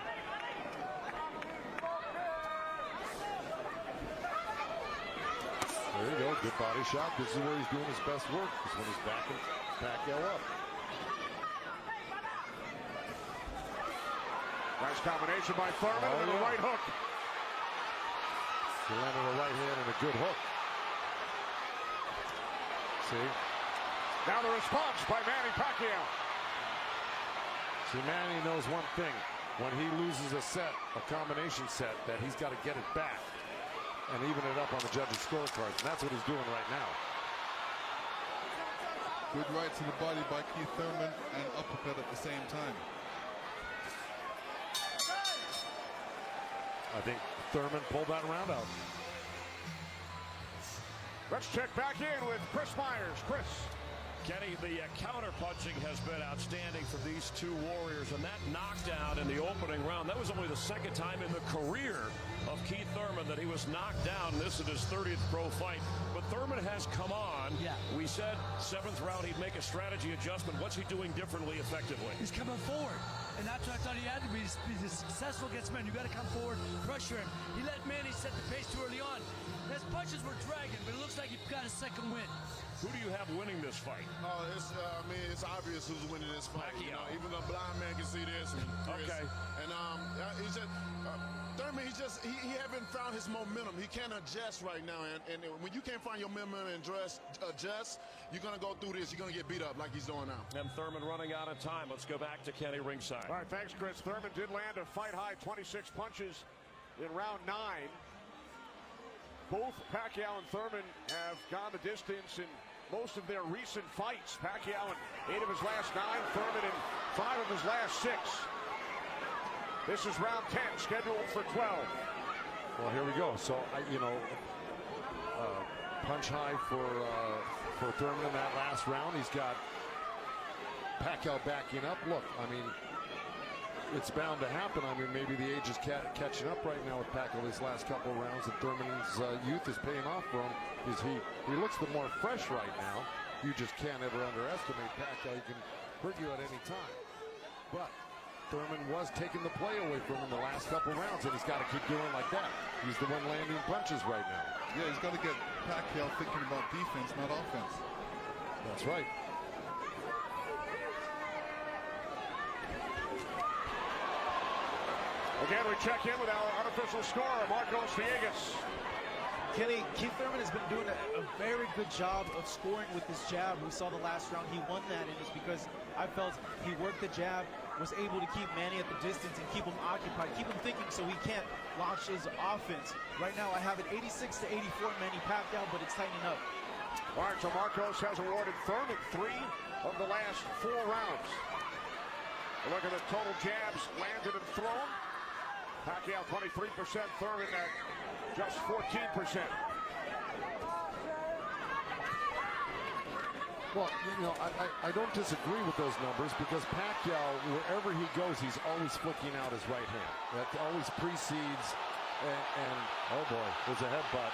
There you go. Good body shot. This is where he's doing his best work. Is when he's backing Pacquiao up. Nice combination by Thurman and the right hook. He landed a right hand and a good hook. See? Now the response by Manny Pacquiao. See, Manny knows one thing. when he loses a set, a combination set, that he's got to get it back and even it up on the judges' scorecards. And that's what he's doing right now. Good right to the body by Keith Thurman and uppercut at the same time. I think Thurman pulled that round out. Let's check back in with Chris Myers. Chris. Kenny, the counter-punching has been outstanding for these two warriors, and that knockdown in the opening round, that was only the second time in the career of Keith Thurman that he was knocked down. This is his 30th pro fight, but Thurman has come on. Yeah. We said 7th round he'd make a strategy adjustment. What's he doing differently effectively? He's coming forward, and that's what I thought he had to be. He's successful against men. You got to come forward, pressure him. He let Manny set the pace too early on. His punches were dragging, but it looks like he got a second win. Who do you have winning this fight? It's obvious who's winning this fight. You know, even the blind man can see this. Chris. Okay. And he's just Thurman. He haven't found his momentum. He can't adjust right now. And when you can't find your momentum and adjust, you're gonna go through this. You're gonna get beat up like he's doing now. And Thurman running out of time. Let's go back to Kenny ringside. All right, thanks, Chris. Thurman did land a fight-high 26 punches in round 9. Both Pacquiao and Thurman have gone the distance in most of their recent fights. Pacquiao in 8 of his last 9, Thurman in 5 of his last 6. This is round 10, scheduled for 12. Well, here we go. So, punch high for Thurman in that last round. He's got Pacquiao backing up. Look, I mean, it's bound to happen. I mean, maybe the age is catching up right now with Pacquiao these last couple of rounds, and Thurman's youth is paying off for him. He looks the more fresh right now. You just can't ever underestimate Pacquiao. He can hurt you at any time. But Thurman was taking the play away from him the last couple of rounds, and he's got to keep doing like that. He's the one landing punches right now. Yeah, he's got to get Pacquiao thinking about defense, not offense. That's right. Again, we check in with our unofficial scorer, Marcos Villegas. Kenny, Keith Thurman has been doing a very good job of scoring with his jab. We saw the last round he won that, and it's because I felt he worked the jab, was able to keep Manny at the distance and keep him occupied, keep him thinking so he can't launch his offense. Right now I have it 86-84 Manny Pacquiao, but it's tightening up. All right, so Marcos has awarded Thurman 3 of the last 4 rounds. A look at the total jabs landed and thrown. Pacquiao 23%, Thurman at just 14%. Well, I don't disagree with those numbers because Pacquiao, wherever he goes, he's always flicking out his right hand. That always precedes, and oh boy, there's a headbutt.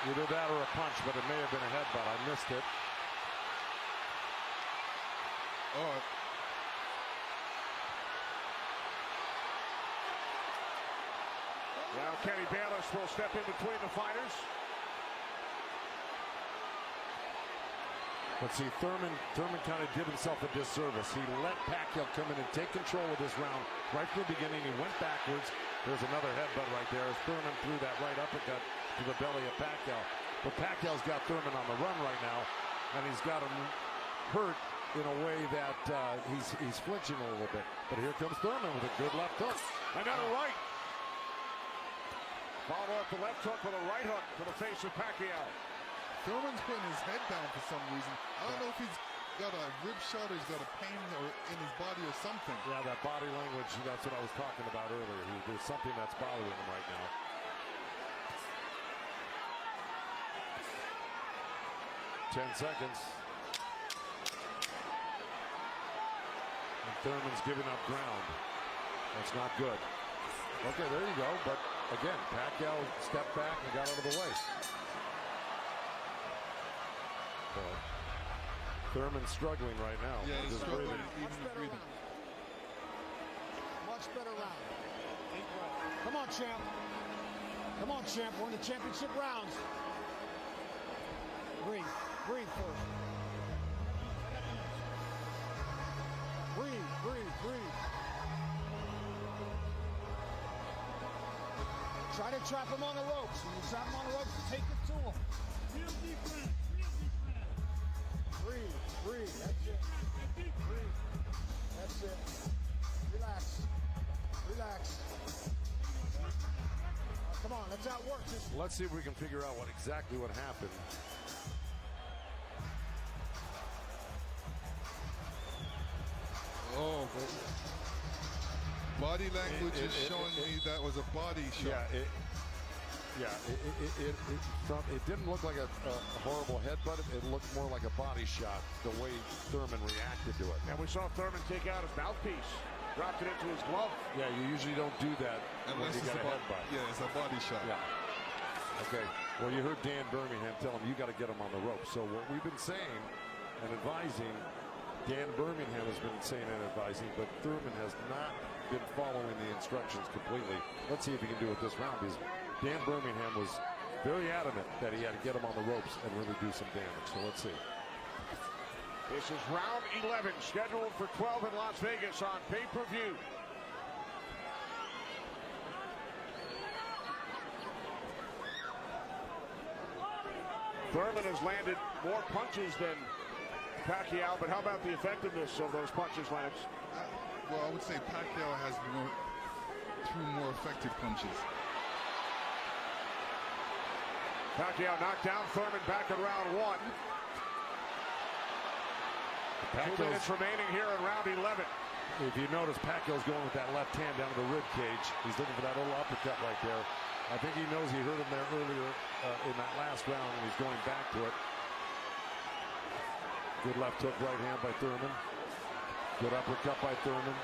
Either that or a punch, but it may have been a headbutt. I missed it. Oh. Now Kenny Bayless will step in between the fighters. But see, Thurman kind of did himself a disservice. He let Pacquiao come in and take control of this round right from the beginning. He went backwards. There's another headbutt right there as Thurman threw that right uppercut to the belly of Pacquiao. But Pacquiao's got Thurman on the run right now, and he's got him hurt in a way that he's flinching a little bit. But here comes Thurman with a good left hook. Another right. Follow up the left hook with a right hook to the face of Pacquiao. Thurman's putting his head down for some reason. I don't know if he's got a rib shot or he's got a pain in his body or something. Yeah, that body language, that's what I was talking about earlier. There's something that's bothering him right now. Ten seconds. And Thurman's giving up ground. That's not good. Okay, there you go. But again, Pacquiao stepped back and got out of the way. Thurman's struggling right now. Yeah, he's just struggling. breathing. Much better round. Come on, champ. Come on, champ. We're in the championship rounds. Breathe. Breathe first. Breathe, breathe, breathe. Try to trap him on the ropes. When you trap him on the ropes, take it to him. Breathe, breathe. That's it. Breathe. That's it. Let's outwork this. Let's see if we can figure out exactly what happened. Oh, body language is showing me that was a body shot. It didn't look like a horrible headbutt. It looked more like a body shot, the way Thurman reacted to it. And we saw Thurman take out his mouthpiece. Dropped it into his glove. Yeah, you usually don't do that unless you got a headbutt. Yeah, it's a body shot. Yeah. Okay. Well, you heard Dan Birmingham tell him you got to get him on the rope. So what we've been saying and advising, Dan Birmingham has been saying and advising, but Thurman has not been following the instructions completely. Let's see if he can do it this round, because Dan Birmingham was very adamant that he had to get him on the ropes and really do some damage. So let's see. This is round 11, scheduled for 12 in Las Vegas on pay-per-view. Thurman has landed more punches than Pacquiao, but how about the effectiveness of those punches, Lennox? Well, I would say Pacquiao has threw more effective punches. Pacquiao knocked down Thurman back in round 1. 2 minutes remaining here in round 11. If you notice, Pacquiao's going with that left hand down to the rib cage. He's looking for that little uppercut right there. I think he knows he hurt him there earlier in that last round, and he's going back to it. Good left hook, right hand by Thurman. Good uppercut by Thurman.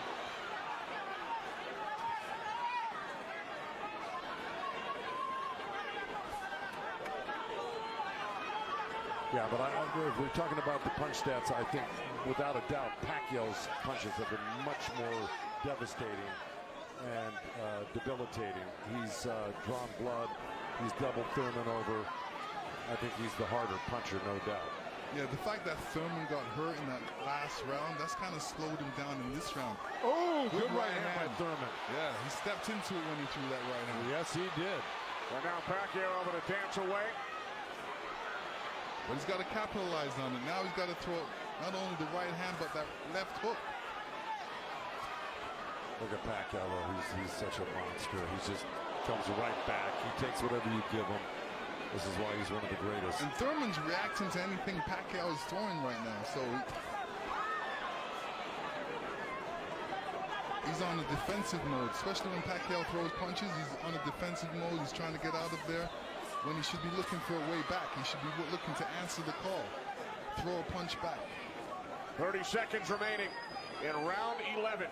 Yeah, but if we're talking about the punch stats, I think without a doubt Pacquiao's punches have been much more devastating and debilitating. He's drawn blood. He's doubled Thurman over. I think he's the harder puncher, no doubt. Yeah, the fact that Thurman got hurt in that last round, that's kind of slowed him down in this round. Oh, good right hand by Thurman. Yeah, he stepped into it when he threw that right hand. Yes, he did. And now Pacquiao able to dance away. But he's got to capitalize on it. Now he's got to throw not only the right hand, but that left hook. Look at Pacquiao, though. He's such a monster. He just comes right back. He takes whatever you give him. This is why he's one of the greatest. And Thurman's reacting to anything Pacquiao is throwing right now. So he's on a defensive mode, especially when Pacquiao throws punches. He's on a defensive mode. He's trying to get out of there. When he should be looking for a way back, he should be looking to answer the call. Throw a punch back. 30 seconds remaining in round 11.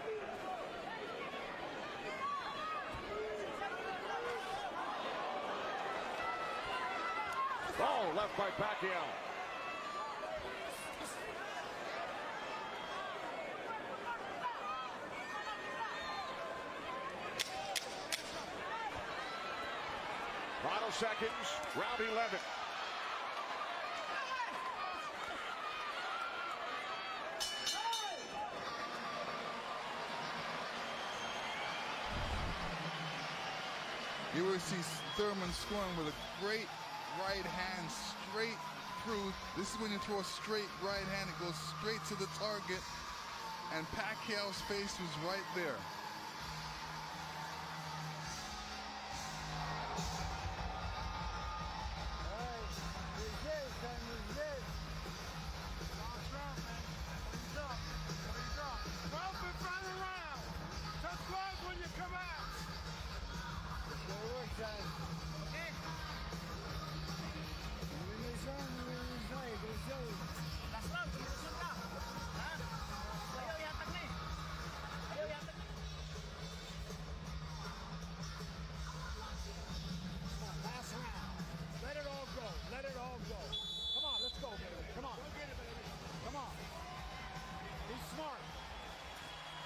Oh, left by Pacquiao. Final seconds, round 11. You will see Thurman scoring with a great right hand straight through. This is when you throw a straight right hand, it goes straight to the target, and Pacquiao's face was right there.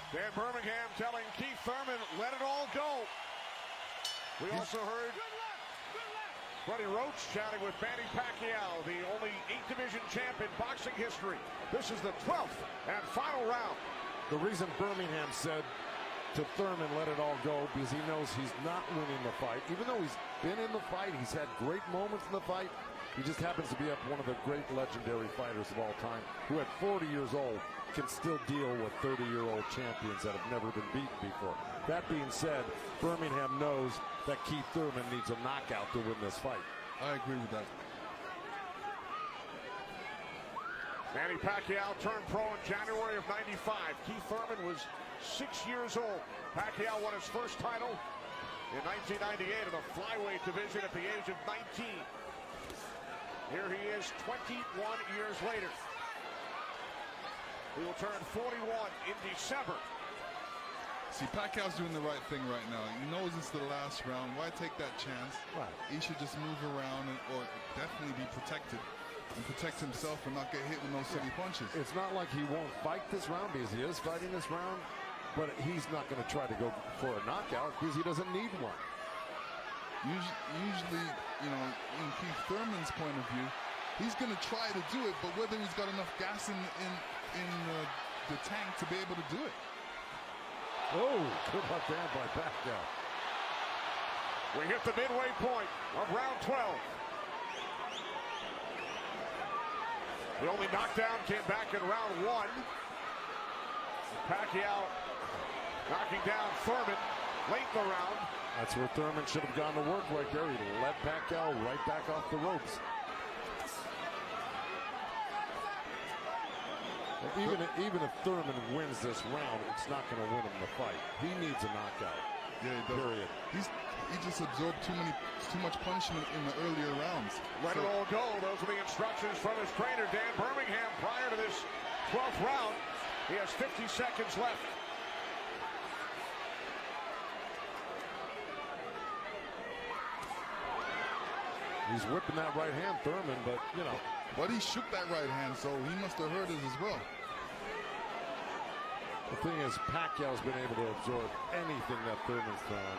Dan Birmingham telling Keith Thurman, let it all go. We also heard Freddie Roach chatting with Manny Pacquiao, the only 8th division champ in boxing history. This is the 12th and final round. The reason Birmingham said to Thurman, let it all go, because he knows he's not winning the fight. Even though he's been in the fight, he's had great moments in the fight, He just happens to be up one of the great legendary fighters of all time, who at 40 years old can still deal with 30-year-old champions that have never been beaten before. That being said, Birmingham knows that Keith Thurman needs a knockout to win this fight. I agree with that. Manny Pacquiao turned pro in January of '95. Keith Thurman was 6 years old. Pacquiao won his first title in 1998 in the flyweight division at the age of 19. Here he is 21 years later. He will turn 41 in December. See, Pacquiao's doing the right thing right now. He knows it's the last round. Why take that chance? Right. He should just move around or definitely be protected and protect himself and not get hit with no silly punches. It's not like he won't fight this round, because he is fighting this round, but he's not going to try to go for a knockout because he doesn't need one. Usually, you know, in Keith Thurman's point of view, he's going to try to do it, but whether he's got enough gas in the tank to be able to do it. Oh, good left hand by Pacquiao. We hit the midway point of round 12. The only knockdown came back in round 1. Pacquiao knocking down Thurman late in the round. That's where Thurman should have gone to work right there. He led Pacquiao right back off the ropes. Even if Thurman wins this round, it's not going to win him the fight. He needs a knockout. Yeah, he does. Period. He just absorbed too much punishment in the earlier rounds. Let it all go. Those are the instructions from his trainer, Dan Birmingham, prior to this 12th round. He has 50 seconds left. He's whipping that right hand, Thurman, but, you know. But he shook that right hand, so he must have heard it as well. The thing is, Pacquiao's been able to absorb anything that Thurman's thrown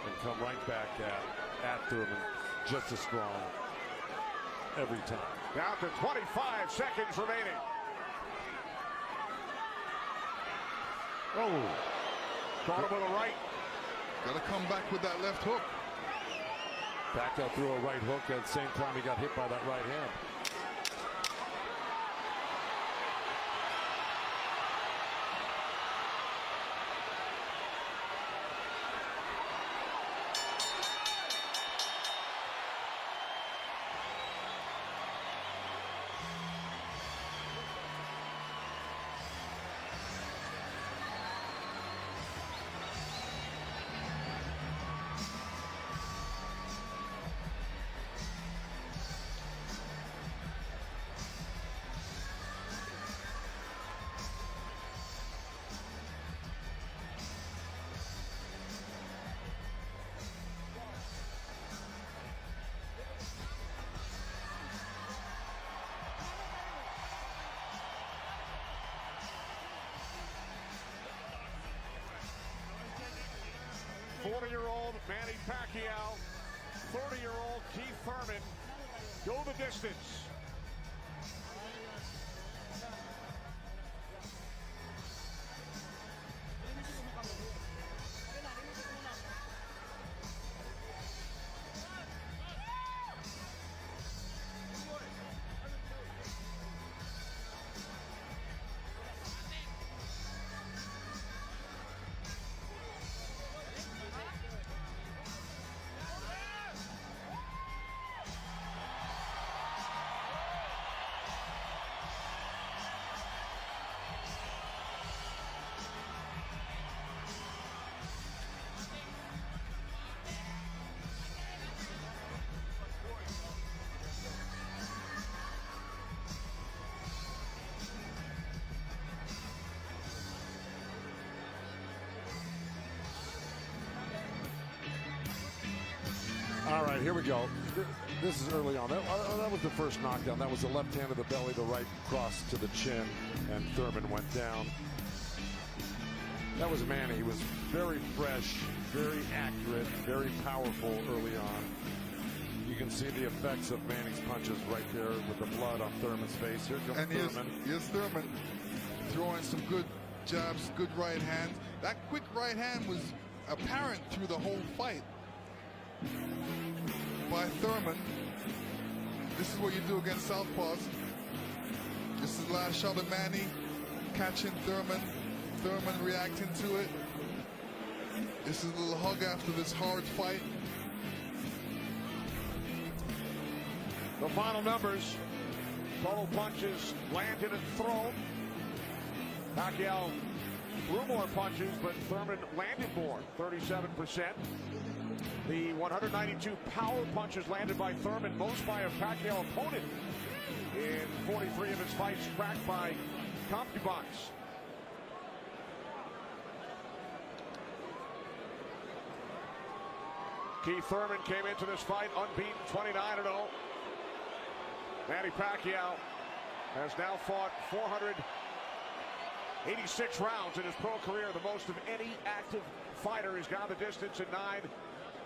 and come right back at Thurman just as strong every time. Down to 25 seconds remaining. Oh. Caught him with a right. Got to come back with that left hook. Pacquiao threw a right hook at the same time he got hit by that right hand. Year-old Manny Pacquiao, 30-year-old Keith Thurman go the distance. All right, here we go. This is early on. That was the first knockdown. That was the left hand to the belly, the right cross to the chin, and Thurman went down. That was Manny. He was very fresh, very accurate, very powerful early on. You can see the effects of Manny's punches right there with the blood on Thurman's face. Here comes Thurman. Here's Thurman throwing some good jabs, good right hand. That quick right hand was apparent through the whole fight by Thurman. This is what you do against southpaws. This is the last shot of Manny catching Thurman. Thurman reacting to it. This is a little hug after this hard fight. The final numbers: total punches landed and thrown. Pacquiao threw more punches, but Thurman landed more, 37%. The 192 power punches landed by Thurman, most by a Pacquiao opponent in 43 of his fights, cracked by CompuBox. Keith Thurman came into this fight unbeaten, 29-0. Manny Pacquiao has now fought 486 rounds in his pro career, the most of any active fighter. He's gone the distance in 9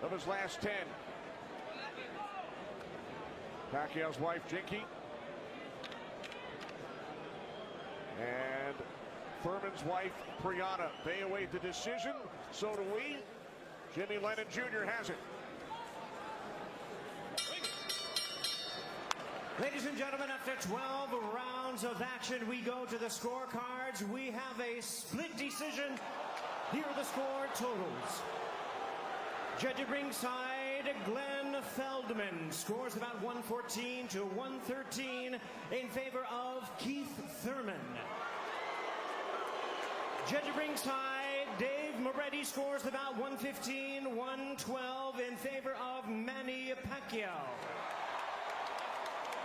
of his last 10. Pacquiao's wife, Jinky, and Thurman's wife, Brianna. They await the decision. So do we. Jimmy Lennon Jr. has it. Ladies and gentlemen, after 12 rounds of action, we go to the scorecards. We have a split decision. Here are the score totals. Judge at ringside, Glenn Feldman scores about 114 to 113 in favor of Keith Thurman. Judge at ringside, Dave Moretti scores about 115, 112 in favor of Manny Pacquiao.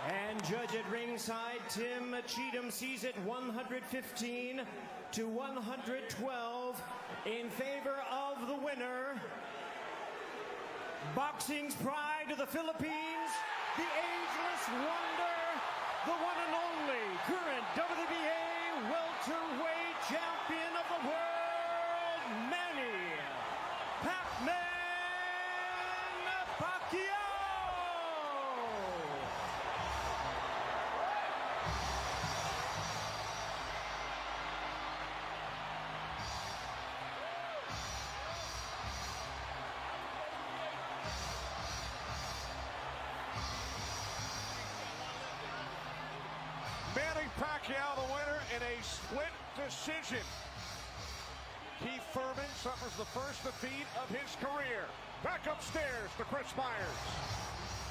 And judge at ringside, Tim Cheatham sees it 115 to 112 in favor of the winner. Boxing's pride of the Philippines, the ageless wonder, the one and only current WBA Welterweight champion of the world, Manny Pacquiao. Manny Pacquiao, the winner in a split decision. Keith Thurman suffers the first defeat of his career. Back upstairs to Chris Myers.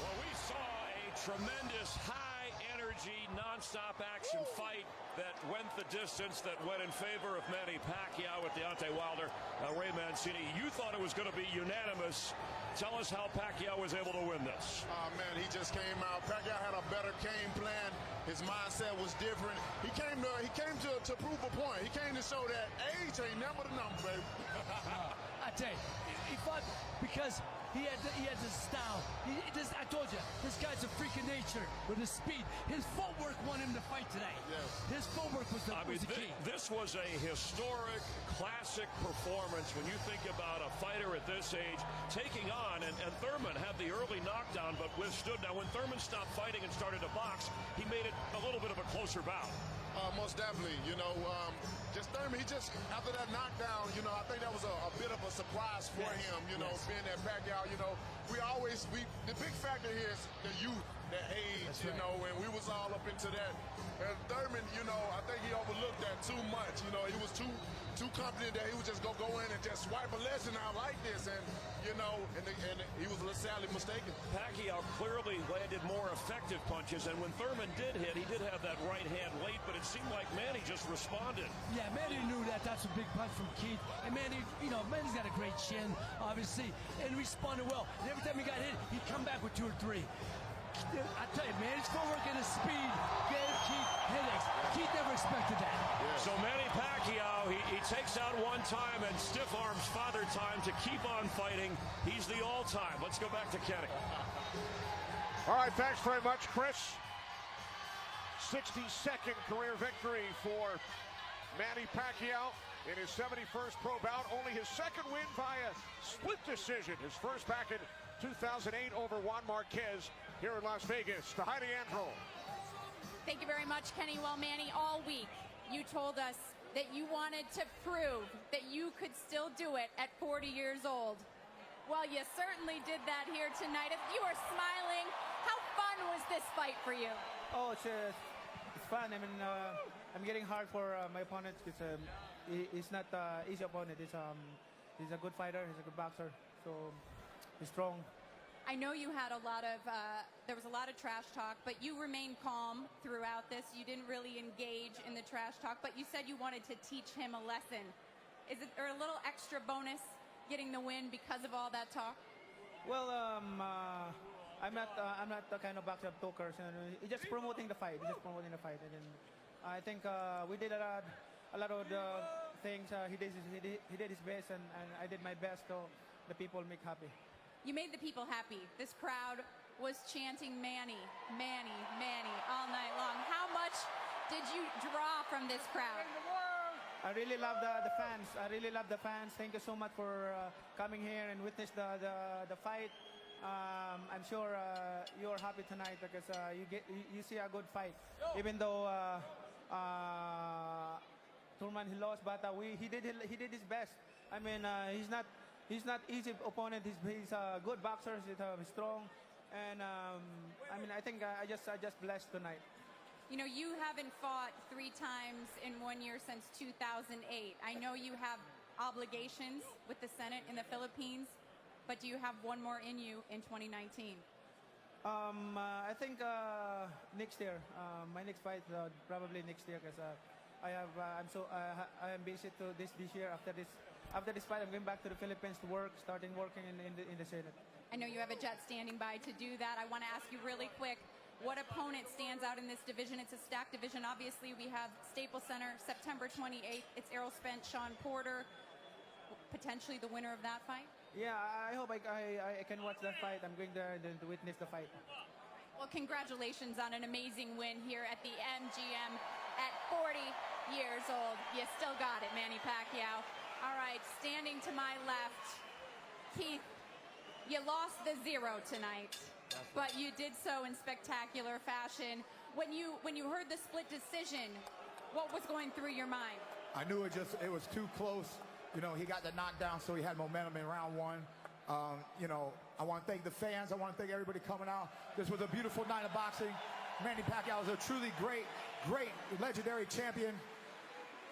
Well, we saw a tremendous high-energy, non-stop action fight that went the distance, that went in favor of Manny Pacquiao with Deontay Wilder. Ray Mancini, you thought it was going to be unanimous. Tell us how Pacquiao was able to win this. Oh, man, he just came out. Pacquiao had a better game plan. His mindset was different. He came to prove a point. He came to show that age ain't never the number, baby. I tell you, he fought because he had the style. I told you, this guy's a freak of nature with his speed. His footwork won him the fight today. Yes. His footwork was the key. This was a historic, classic performance when you think about a fighter at this age taking on, and Thurman had the early knockdown but withstood. Now, when Thurman stopped fighting and started to box, he made it a little bit of a closer bout. Most definitely. You know, just Thurman, after that knockdown, you know, I think that was a bit of a surprise for him, you know, being that Pacquiao, you know, the big factor here is the youth, the age, you know, and we was all up into that. And Thurman, you know, I think he overlooked that too much. You know, he was too confident that he would just go in and just swipe a lesson out like this. And, you know, and he was sadly mistaken. Pacquiao clearly landed more effective punches, and when Thurman did hit, he did have that right hand late, but it seemed like Manny just responded. Yeah, Manny knew that. That's a big punch from Keith. And Manny, you know, Manny's got a great chin, obviously, and responded well. And every time he got hit, he'd come back with 2 or 3. I tell you, Manny's footwork and his speed gave Keith headaches. Keith never expected that. Yeah. So Manny Pacquiao, he takes out one time and stiff arms Father Time to keep on fighting. He's the all-time. Let's go back to Kenny. All right, thanks very much, Chris. 62nd career victory for Manny Pacquiao in his 71st pro bout. Only his second win by a split decision. His first back in 2008 over Juan Marquez here in Las Vegas. To Heidi Andro. Thank you very much, Kenny. Well, Manny, all week you told us that you wanted to prove that you could still do it at 40 years old. Well, you certainly did that here tonight. You are smiling. How fun was this fight for you? Oh, it's fun. I mean, I'm getting hard for my opponent. He's not easy opponent. He's a good fighter. He's a good boxer. So he's strong. I know you had a lot of, there was a lot of trash talk, but you remained calm throughout this. You didn't really engage in the trash talk, but you said you wanted to teach him a lesson. Is it or a little extra bonus getting the win because of all that talk? Well, I'm not the kind of boxer of talkers. He's just promoting the fight. He's just promoting the fight. And then I think we did a lot of the things. He did his best, and I did my best so the people make happy. You made the people happy. This crowd was chanting Manny, Manny, Manny all night long. How much did you draw from this crowd? I really love the fans. I really love the fans. Thank you so much for coming here and witness the fight. I'm sure you're happy tonight because you see a good fight. Even though Thurman he lost, but he did his best. I mean, he's not easy opponent. He's a good boxer. He's strong, and I mean, I think I just blessed tonight. You know, you haven't fought 3 times in 1 year since 2008. I know you have obligations with the Senate in the Philippines, but do you have one more in you in 2019? I think next year. My next fight probably next year because I am busy to this year. After this fight, I'm going back to the Philippines to work, starting working in the Senate. I know you have a jet standing by to do that. I want to ask you really quick, what opponent stands out in this division? It's a stacked division. Obviously, we have Staples Center, September 28th. It's Errol Spence, Sean Porter, potentially the winner of that fight. Yeah, I hope I can watch that fight. I'm going there to witness the fight. Well, congratulations on an amazing win here at the MGM at 40 years old. You still got it, Manny Pacquiao. All right, standing to my left, Keith, you lost the 0 tonight, but you did so in spectacular fashion. When you heard the split decision, what was going through your mind? I knew it was too close. You know, he got the knockdown, so he had momentum in round 1. You know, I want to thank the fans. I want to thank everybody coming out. This was a beautiful night of boxing. Manny Pacquiao is a truly great, legendary champion.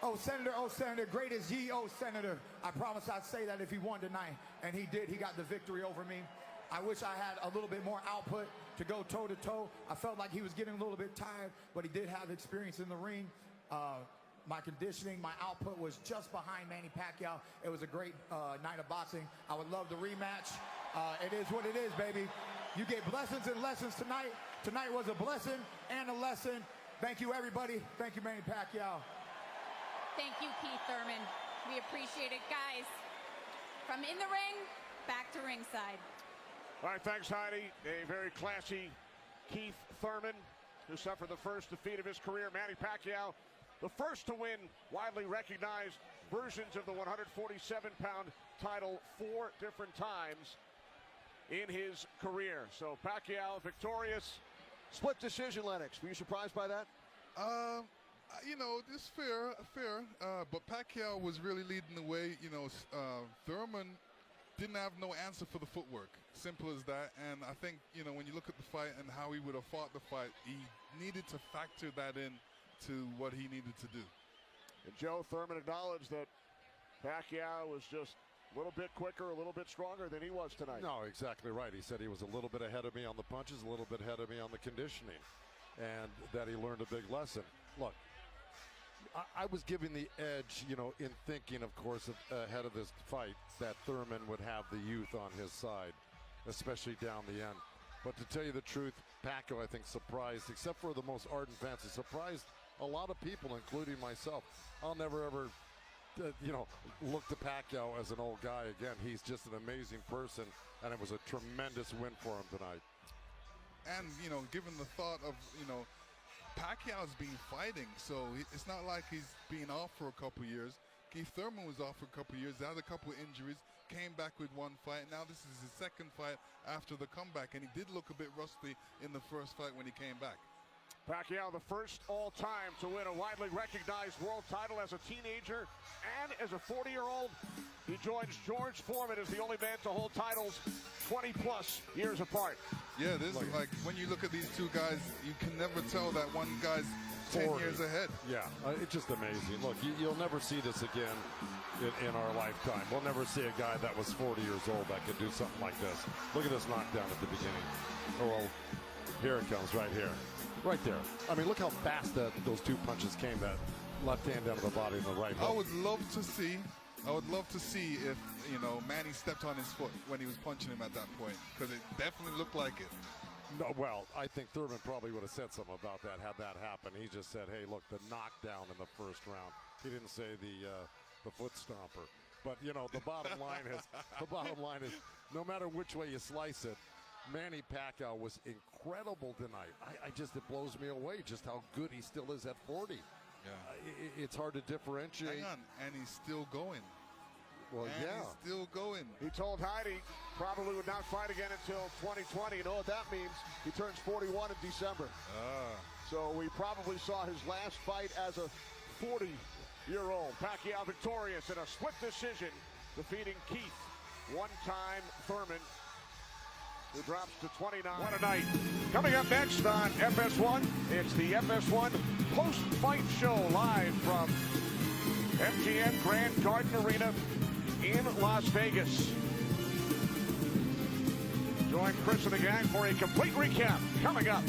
Oh, Senator, great as ye, oh, Senator. I promised I'd say that if he won tonight, and he did. He got the victory over me. I wish I had a little bit more output to go toe-to-toe. I felt like he was getting a little bit tired, but he did have experience in the ring. My conditioning, my output was just behind Manny Pacquiao. It was a great night of boxing. I would love the rematch. It is what it is, baby. You get blessings and lessons tonight. Tonight was a blessing and a lesson. Thank you, everybody. Thank you, Manny Pacquiao. Thank you, Keith Thurman. We appreciate it, guys. From in the ring, back to ringside. All right, thanks, Heidi. A very classy Keith Thurman, who suffered the first defeat of his career. Manny Pacquiao, the first to win widely recognized versions of the 147-pound title 4 different times in his career. So Pacquiao victorious. Split decision, Lennox. Were you surprised by that? You know, it's fair. But Pacquiao was really leading the way. You know, Thurman didn't have no answer for the footwork. Simple as that. And I think, you know, when you look at the fight and how he would have fought the fight, he needed to factor that in to what he needed to do. And Joe, Thurman acknowledged that Pacquiao was just a little bit quicker, a little bit stronger than he was tonight. No, exactly right. He said he was a little bit ahead of me on the punches, a little bit ahead of me on the conditioning, and that he learned a big lesson. Look, I was giving the edge, you know, in thinking, of course, ahead of this fight, that Thurman would have the youth on his side, especially down the end. But to tell you the truth, Pacquiao, I think, surprised, except for the most ardent fans, he surprised a lot of people, including myself. I'll never, ever, you know, look to Pacquiao as an old guy again. He's just an amazing person, and it was a tremendous win for him tonight. And, you know, given the thought of, you know, Pacquiao's been fighting, so it's not like he's been off for a couple years. Keith Thurman was off for a couple years, had a couple of injuries, came back with one fight. Now this is his second fight after the comeback, and he did look a bit rusty in the first fight when he came back. Pacquiao, the first all-time to win a widely recognized world title as a teenager and as a 40-year-old. He joins George Foreman as the only man to hold titles 20-plus years apart. Yeah, this is like, when you look at these two guys, you can never tell that one guy's 10 years ahead. Yeah, it's just amazing. Look, you'll never see this again in our lifetime. We'll never see a guy that was 40 years old that could do something like this. Look at this knockdown at the beginning. Oh, well, here it comes right here. Right there. I mean, look how fast those two punches came. That left hand down to the body and the right hook. I would love to see if, you know, Manny stepped on his foot when he was punching him at that point, because it definitely looked like it. No, well, I think Thurman probably would have said something about that had that happened. He just said, hey, look, the knockdown in the first round. He didn't say the foot stomper. But, you know, the bottom line is no matter which way you slice it, Manny Pacquiao was incredible tonight. It blows me away just how good he still is at 40. Yeah. It's hard to differentiate. Hang on, and he's still going. Well, and he's still going. He told Heidi probably would not fight again until 2020. You know what that means? He turns 41 in December. So we probably saw his last fight as a 40-year-old. Pacquiao victorious in a split decision, defeating Keith, one-time Thurman, who drops to 29. What a night. Coming up next on FS1, it's the FS1 post-fight show live from MGM Grand Garden Arena in Las Vegas. Join Chris and the gang for a complete recap coming up.